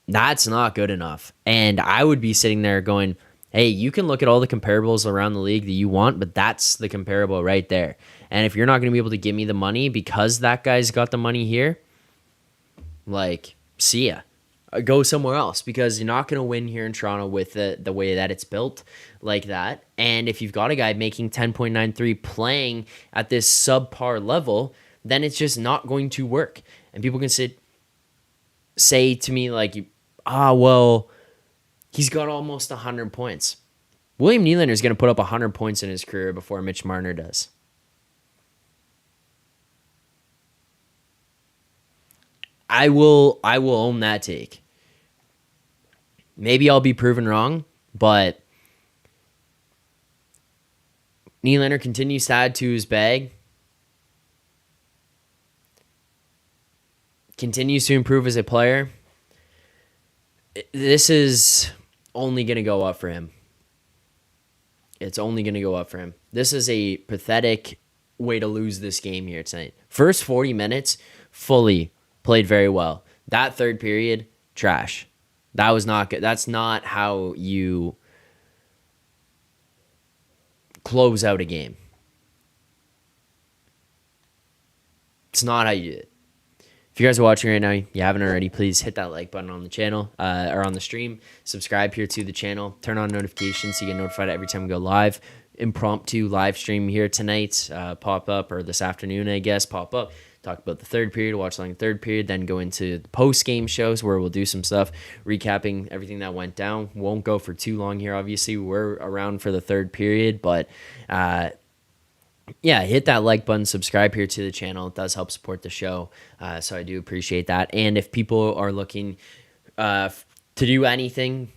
That's not good enough. And I would be sitting there going, hey, you can look at all the comparables around the league that you want, but that's the comparable right there. And if you're not going to be able to give me the money because that guy's got the money here, like, see ya. Go somewhere else, because you're not going to win here in Toronto with the way that it's built like that. And if you've got a guy making 10.93 playing at this subpar level, then it's just not going to work. And people can say to me like, well, he's got almost 100 points. William Nylander is going to put up 100 points in his career before Mitch Marner does. I will own that take. Maybe I'll be proven wrong, but Nylander continues to add to his bag. Continues to improve as a player. This is only going to go up for him. It's only going to go up for him. This is a pathetic way to lose this game here tonight. First 40 minutes, fully played very well. That third period, trash. That was not good. That's not how you close out a game. It's not how you do it. If you guys are watching right now, you haven't already, please hit that like button on the channel or on the stream. Subscribe here to the channel. Turn on notifications so you get notified every time we go live. Impromptu live stream here tonight, pop up, or this afternoon, I guess, pop up. Talk about the third period, watch along the third period, then go into the post-game shows where we'll do some stuff, recapping everything that went down. Won't go for too long here, obviously. We're around for the third period, but yeah, hit that like button, subscribe here to the channel. It does help support the show, so I do appreciate that. And if people are looking to do anything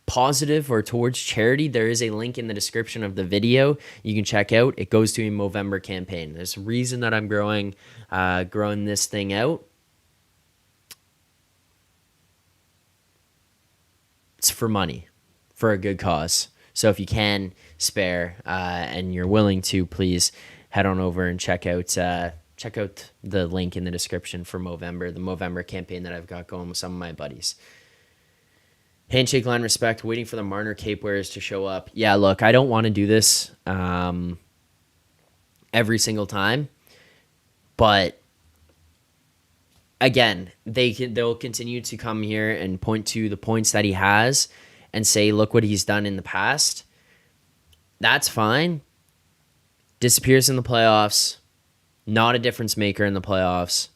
positive or towards charity, there is a link in the description of the video you can check out. It goes to a Movember campaign. There's a reason that I'm growing this thing out. It's for money, for a good cause. So if you can spare and you're willing to, please head on over and check out the link in the description for Movember, the Movember campaign that I've got going with some of my buddies. Handshake line respect, waiting for the Marner cape wearers to show up. Yeah, look, I don't want to do this every single time, but again, they'll continue to come here and point to the points that he has and say, look what he's done in the past. That's fine. Disappears in the playoffs. Not a difference maker in the playoffs.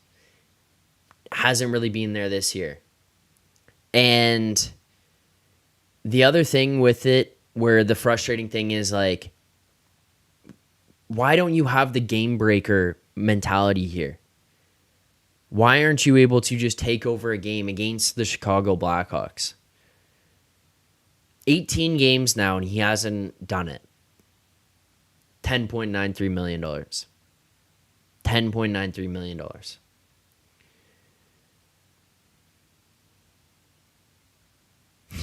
Hasn't really been there this year. And the other thing with it, where the frustrating thing is, like, why don't you have the game breaker mentality here? Why aren't you able to just take over a game against the Chicago Blackhawks? 18 games now, and he hasn't done it. $10.93 million. $10.93 million.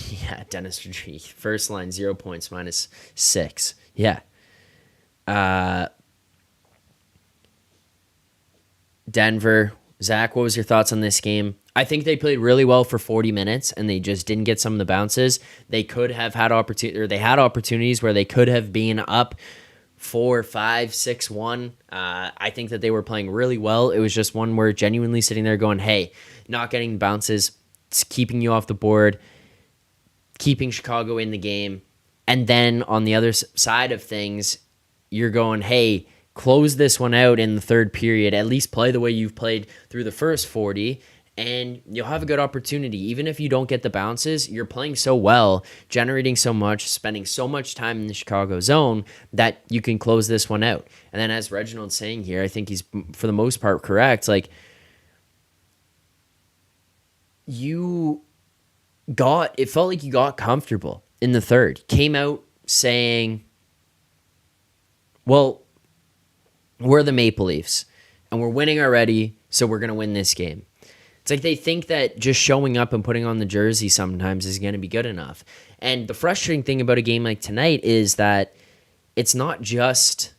Yeah, Dennis Rodriguez. First line, 0 points, -6. Yeah. Denver. Zach, what was your thoughts on this game? I think they played really well for 40 minutes, and they just didn't get some of the bounces. They could have had they had opportunities where they could have been up 4-5, 6-1. I think that they were playing really well. It was just one where genuinely sitting there going, hey, not getting bounces, it's keeping you off the board, keeping Chicago in the game. And then on the other side of things, you're going, hey, close this one out in the third period. At least play the way you've played through the first 40 and you'll have a good opportunity. Even if you don't get the bounces, you're playing so well, generating so much, spending so much time in the Chicago zone that you can close this one out. And then as Reginald's saying here, I think he's for the most part correct. Like, it felt like you got comfortable in the third. Came out saying, well, we're the Maple Leafs and we're winning already, so we're going to win this game. It's like they think that just showing up and putting on the jersey sometimes is going to be good enough. And the frustrating thing about a game like tonight is that it's not just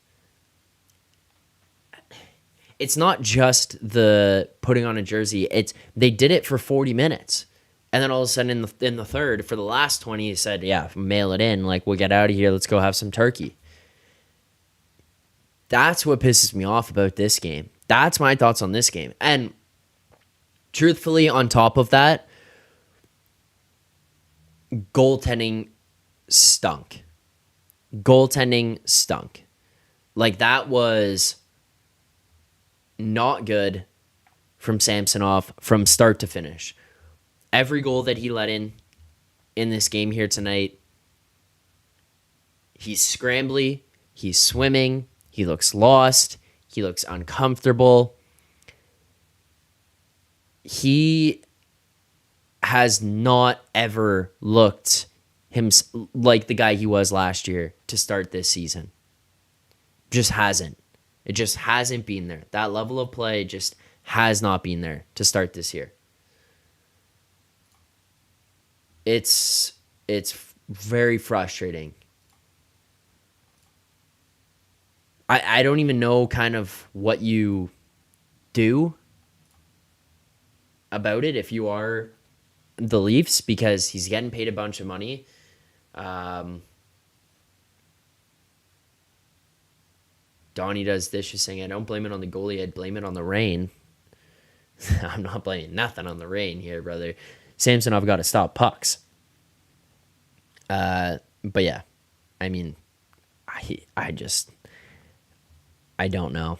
the putting on a jersey. They did it for 40 minutes. And then all of a sudden in the third, for the last 20, he said, yeah, mail it in. Like, we'll get out of here. Let's go have some turkey. That's what pisses me off about this game. That's my thoughts on this game. And truthfully, on top of that, goaltending stunk. Like, that was not good from Samsonov from start to finish. Every goal that he let in this game here tonight, he's scrambly, he's swimming, he looks lost, he looks uncomfortable. He has not ever looked like the guy he was last year to start this season. Just hasn't. It just hasn't been there. That level of play just has not been there to start this year. It's very frustrating. I don't even know kind of what you do about it if you are the Leafs, because he's getting paid a bunch of money. Donnie does this, just saying, I don't blame it on the goalie, I'd blame it on the rain. I'm not blaming nothing on the rain here, brother. Samsonov got to stop pucks. But yeah, I mean, I don't know.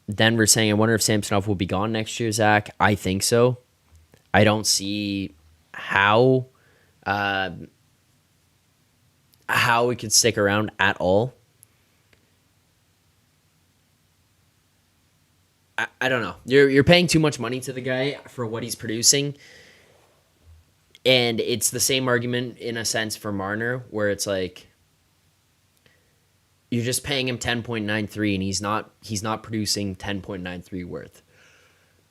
Denver saying, I wonder if Samsonov will be gone next year, Zach. I think so. I don't see how it could stick around at all. I don't know. You're paying too much money to the guy for what he's producing. And it's the same argument in a sense for Marner, where it's like you're just paying him 10.93 and he's not producing 10.93 worth.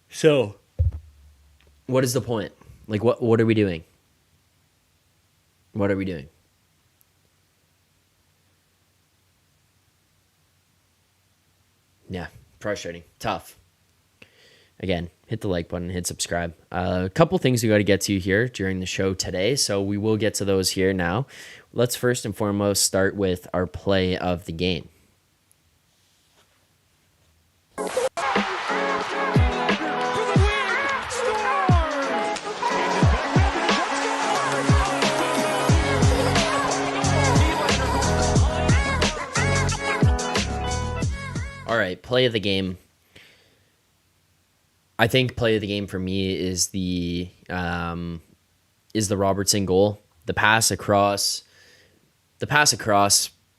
So what is the point? Like, what are we doing? What are we doing? Yeah, frustrating. Tough. Again, hit the like button, hit subscribe. A couple things we got to get to here during the show today, so we will get to those here now. Let's first and foremost start with our play of the game. All right, play of the game. I think play of the game for me is the Robertson goal. The pass across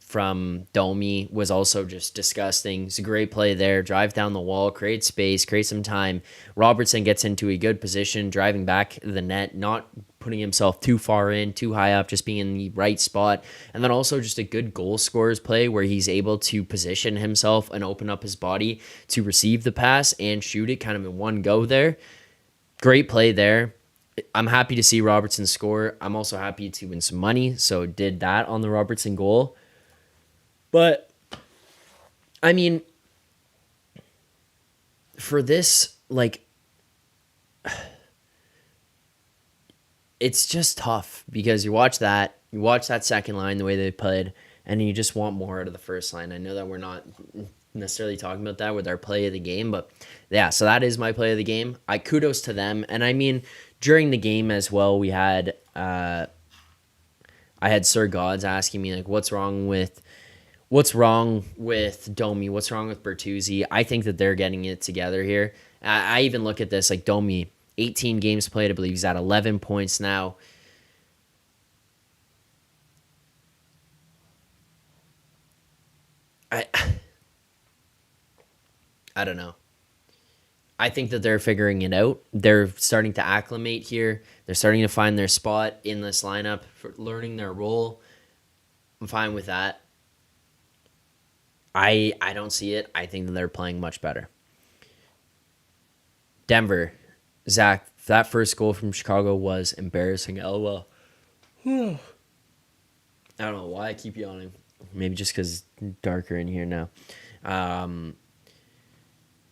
from Domi was also just disgusting. It's a great play there. Drive down the wall, create space, create some time. Robertson gets into a good position, driving back the net, not putting himself too far in, too high up, just being in the right spot. And then also just a good goal scorer's play where he's able to position himself and open up his body to receive the pass and shoot it kind of in one go there. Great play there. I'm happy to see Robertson score. I'm also happy to win some money, so did that on the Robertson goal. But, I mean, for this, like, it's just tough because you watch that second line, the way they played, and you just want more out of the first line. I know that we're not necessarily talking about that with our play of the game, but yeah, so that is my play of the game. Kudos to them. And I mean, during the game as well, we had I had Sir Gods asking me, like, what's wrong with What's wrong with Domi? What's wrong with Bertuzzi? I think that they're getting it together here. I even look at this like Domi, 18 games played. I believe he's at 11 points now. I I don't know. I think that they're figuring it out. They're starting to acclimate here. They're starting to find their spot in this lineup, for learning their role. I'm fine with that. I don't see it. I think that they're playing much better. Denver, Zack, that first goal from Chicago was embarrassing. LOL. I don't know why I keep yawning. Maybe just because it's darker in here now.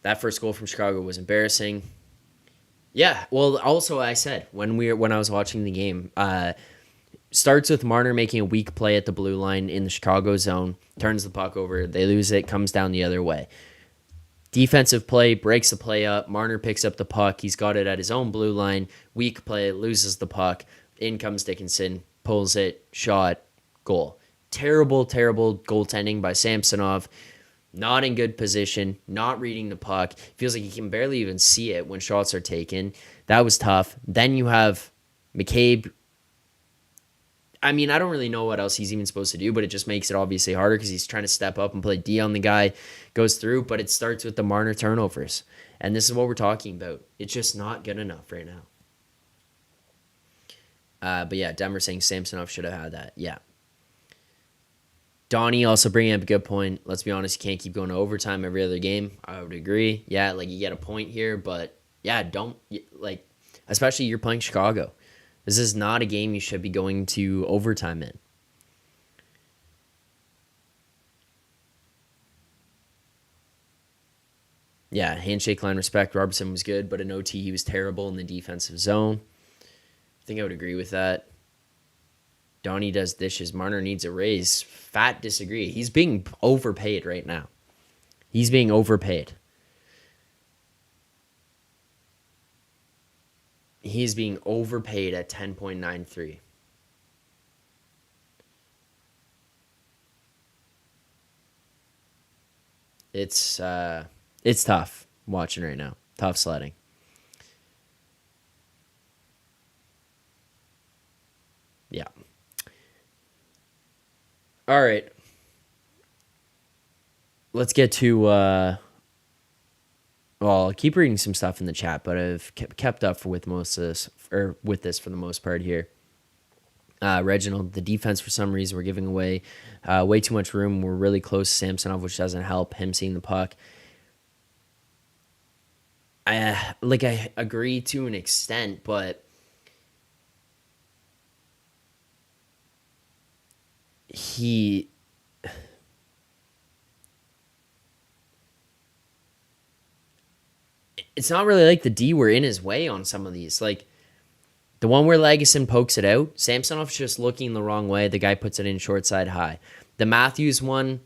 That first goal from Chicago was embarrassing. Yeah, well, also I said when I was watching the game, starts with Marner making a weak play at the blue line in the Chicago zone, turns the puck over, they lose it, comes down the other way. Defensive play, breaks the play up, Marner picks up the puck, he's got it at his own blue line, weak play, loses the puck, in comes Dickinson, pulls it, shot, goal. Terrible, terrible goaltending by Samsonov. Not in good position, not reading the puck. Feels like he can barely even see it when shots are taken. That was tough. Then you have McCabe. I mean, I don't really know what else he's even supposed to do, but it just makes it obviously harder because he's trying to step up and play D on the guy, goes through, but it starts with the Marner turnovers. And this is what we're talking about. It's just not good enough right now. But yeah, Denver saying Samsonov should have had that. Yeah. Donnie also bringing up a good point. Let's be honest, you can't keep going to overtime every other game. I would agree. Yeah, like you get a point here, but yeah, don't, like, especially you're playing Chicago. This is not a game you should be going to overtime in. Yeah, handshake line respect. Robertson was good, but in OT he was terrible in the defensive zone. I think I would agree with that. Donnie does dishes. Marner needs a raise. Fat disagree. He's being overpaid right now. He's being overpaid. He's being overpaid at 10.93. It's tough watching right now. Tough sledding. Yeah. All right. Let's get to well, I'll keep reading some stuff in the chat, but I've kept up with most of this, or with this for the most part here. Reginald, the defense for some reason we're giving away way too much room. We're really close to Samsonov, which doesn't help him seeing the puck. I agree to an extent, but he it's not really like the D were in his way on some of these. Like the one where Legason pokes it out, Samsonov's just looking the wrong way. The guy puts it in short side high. The Matthews one,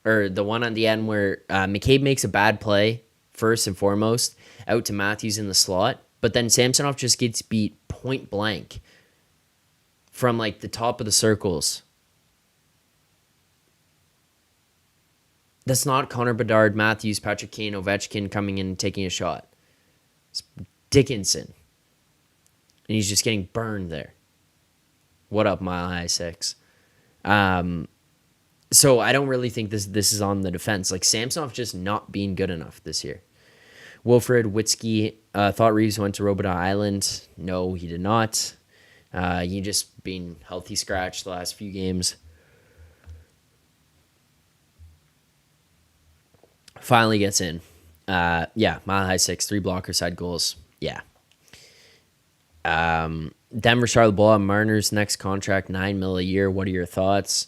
or the one on the end where McCabe makes a bad play, first and foremost, out to Matthews in the slot. But then Samsonov just gets beat point blank from like the top of the circles. That's not Connor Bedard, Matthews, Patrick Kane, Ovechkin coming in and taking a shot. It's Dickinson. And he's just getting burned there. What up, Mile High 6? So I don't really think this is on the defense. Like Samsonov just not being good enough this year. Wilfred Witzke thought Reeves went to Robidas Island. No, he did not. He just been healthy scratch the last few games. Finally gets in. Yeah, Mile High 6, 3 blocker side goals. Yeah. Denver, Charlotte Bois, Marner's next contract, $9 million a year. What are your thoughts?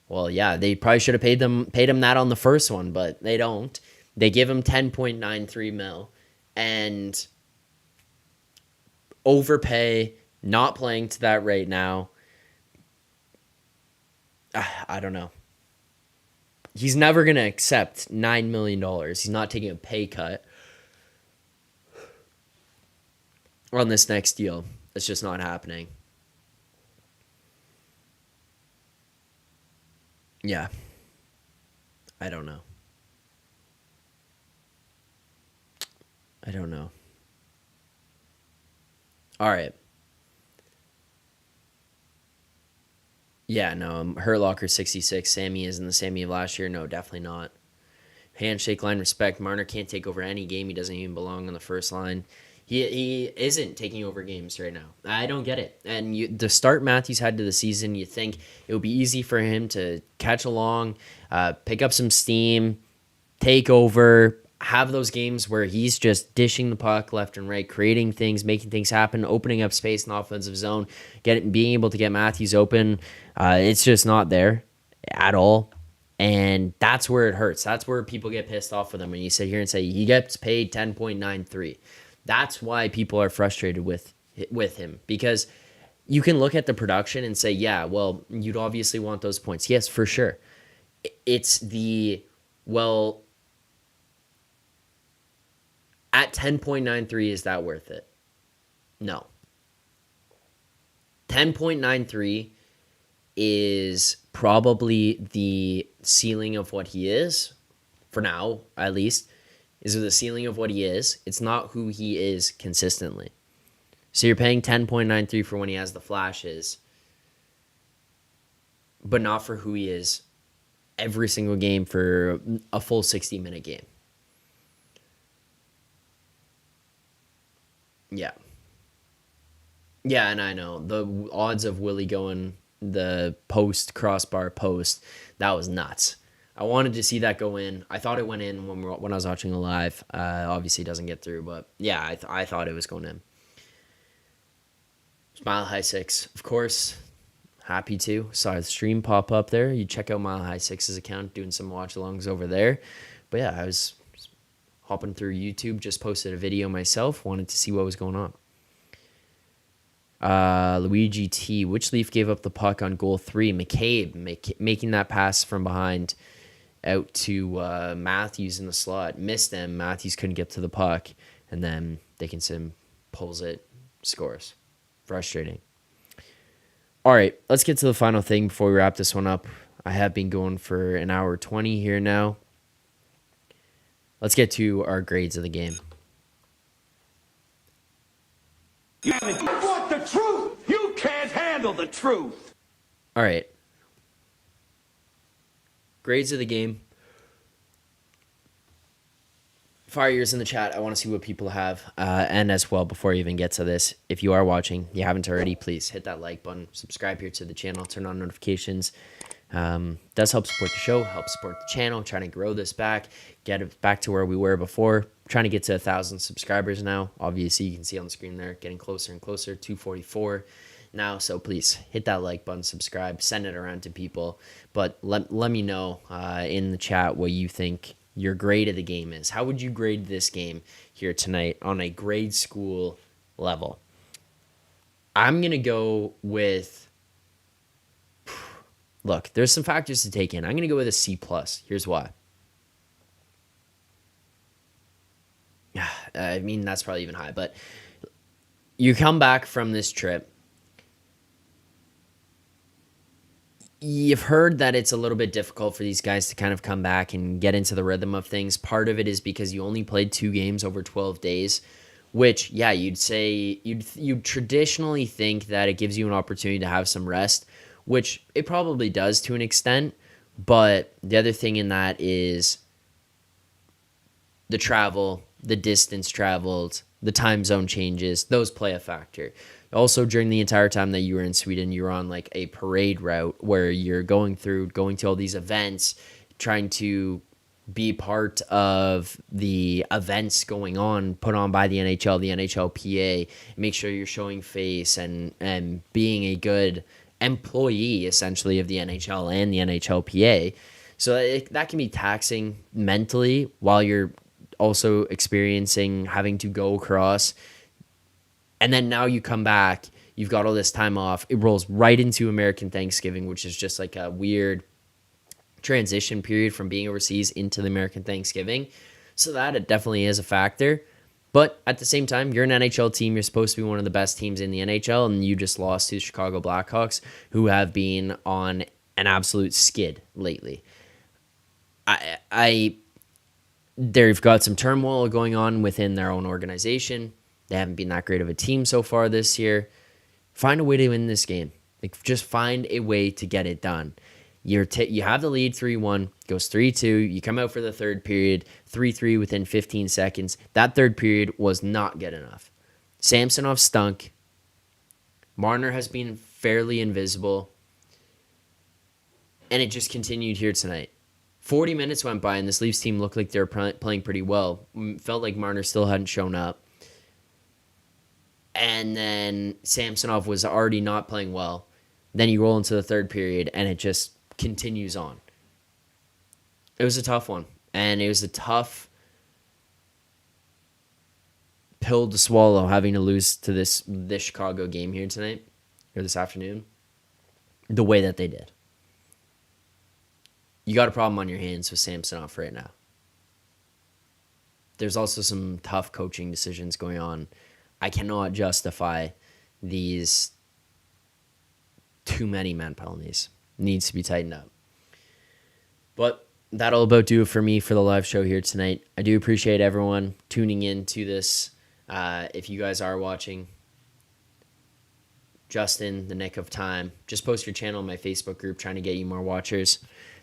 Well, yeah, they probably should have paid him that on the first one, but they don't. They give him $10.93 million and overpay, not playing to that right now. I don't know. He's never going to accept $9 million. He's not taking a pay cut on this next deal. It's just not happening. Yeah. I don't know. I don't know. All right. Yeah, no, Hurt Locker 66. Sammy isn't the Sammy of last year. No, definitely not. Handshake line respect. Marner can't take over any game. He doesn't even belong on the first line. He isn't taking over games right now. I don't get it. And the start Matthews had to the season, you think it would be easy for him to catch along, pick up some steam, take over, have those games where he's just dishing the puck left and right, creating things, making things happen, opening up space in the offensive zone, being able to get Matthews open. It's just not there at all. And that's where it hurts. That's where people get pissed off with him when you sit here and say he gets paid 10.93. That's why people are frustrated with him, because you can look at the production and say, yeah, well, you'd obviously want those points. Yes, for sure. It's well, at 10.93, is that worth it? No. 10.93 is probably the ceiling of what he is, for now, at least, is the ceiling of what he is. It's not who he is consistently. So you're paying 10.93 for when he has the flashes, but not for who he is every single game for a full 60-minute game. Yeah. Yeah, and I know. The odds of Willie going the crossbar post, that was nuts. I wanted to see that go in. I thought it went in when I was watching it live. Obviously, it doesn't get through, but yeah, I thought it was going in. Mile High 6, of course. Happy to. Saw the stream pop up there. You check out Mile High 6's account, doing some watch-alongs over there. But yeah, I was hopping through YouTube, just posted a video myself, wanted to see what was going on. Luigi T. Which Leaf gave up the puck on goal 3? McCabe making that pass from behind out to Matthews in the slot. Missed them. Matthews couldn't get to the puck. And then Dickinson pulls it, scores. Frustrating. All right, let's get to the final thing before we wrap this one up. I have been going for an hour 20 here now. Let's get to our grades of the game. You want the truth? You can't handle the truth. All right. Grades of the game. Fire yours in the chat. I want to see what people have. And as well, before you even get to this, if you are watching, you haven't already, please hit that like button, subscribe here to the channel, turn on notifications. Does help support the show, help support the channel, trying to grow this back, get it back to where we were before. Trying to get to 1,000 subscribers now. Obviously, you can see on the screen there, getting closer and closer, 244 now. So please hit that like button, subscribe, send it around to people. But let me know in the chat what you think your grade of the game is. How would you grade this game here tonight on a grade school level? I'm going to go with... Look, there's some factors to take in. I'm going to go with a C+. Here's why. I mean, that's probably even high, but you come back from this trip. You've heard that it's a little bit difficult for these guys to kind of come back and get into the rhythm of things. Part of it is because you only played 2 games over 12 days, which, yeah, you'd say you'd traditionally think that it gives you an opportunity to have some rest, which it probably does to an extent. But the other thing in that is the travel, the distance traveled, the time zone changes, those play a factor. Also, during the entire time that you were in Sweden, you were on like a parade route where you're going to all these events, trying to be part of the events going on, put on by the NHL, the NHLPA, make sure you're showing face and being a good employee, essentially, of the NHL and the NHLPA. So that can be taxing mentally while you're also experiencing having to go across. And then now you come back, you've got all this time off. It rolls right into American Thanksgiving, which is just like a weird transition period from being overseas into the American Thanksgiving. So that it definitely is a factor. But at the same time, you're an NHL team. You're supposed to be one of the best teams in the NHL, and you just lost to the Chicago Blackhawks, who have been on an absolute skid lately. they've got some turmoil going on within their own organization. They haven't been that great of a team so far this year. Find a way to win this game. Like, just find a way to get it done. You have the lead 3-1, goes 3-2. You come out for the third period, 3-3 within 15 seconds. That third period was not good enough. Samsonov stunk. Marner has been fairly invisible. And it just continued here tonight. 40 minutes went by, and this Leafs team looked like they were playing pretty well. Felt like Marner still hadn't shown up. And then Samsonov was already not playing well. Then you roll into the third period, and it just continues on. It was a tough one, and it was a tough pill to swallow, having to lose to this Chicago game here tonight, or this afternoon, the way that they did. You got a problem on your hands with Samsonov right now. There's also some tough coaching decisions going on. I cannot justify these too many man penalties. Needs to be tightened up. But that'll about do it for me for the live show here tonight. I do appreciate everyone tuning in to this. If you guys are watching, just in the nick of time, just post your channel in my Facebook group, trying to get you more watchers.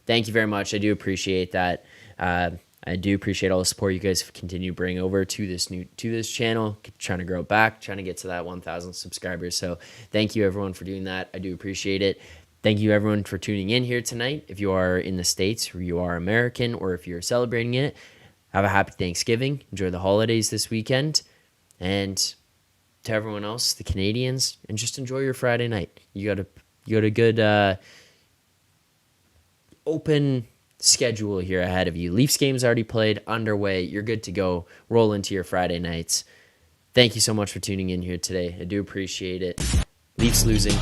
Thank you very much. I do appreciate that. I do appreciate all the support you guys continue to bring over to this channel, trying to grow it back, trying to get to that 1,000 subscribers. So thank you everyone for doing that. I do appreciate it. Thank you everyone for tuning in here tonight. If you are in the States, or you are American, or if you're celebrating it, have a happy Thanksgiving. Enjoy the holidays this weekend. And to everyone else, the Canadians, and just enjoy your Friday night. You got a good open schedule here ahead of you. Leafs games already played, underway. You're good to go. Roll into your Friday nights. Thank you so much for tuning in here today. I do appreciate it. Leafs losing.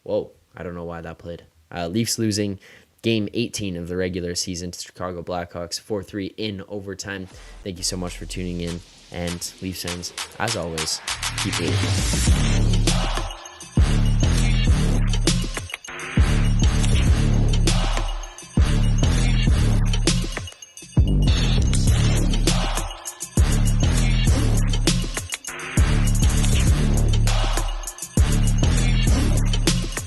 Whoa, I don't know why that played. Leafs losing Game 18 of the regular season to Chicago Blackhawks 4-3 in overtime. Thank you so much for tuning in. And Leafs fans, as always, keep it.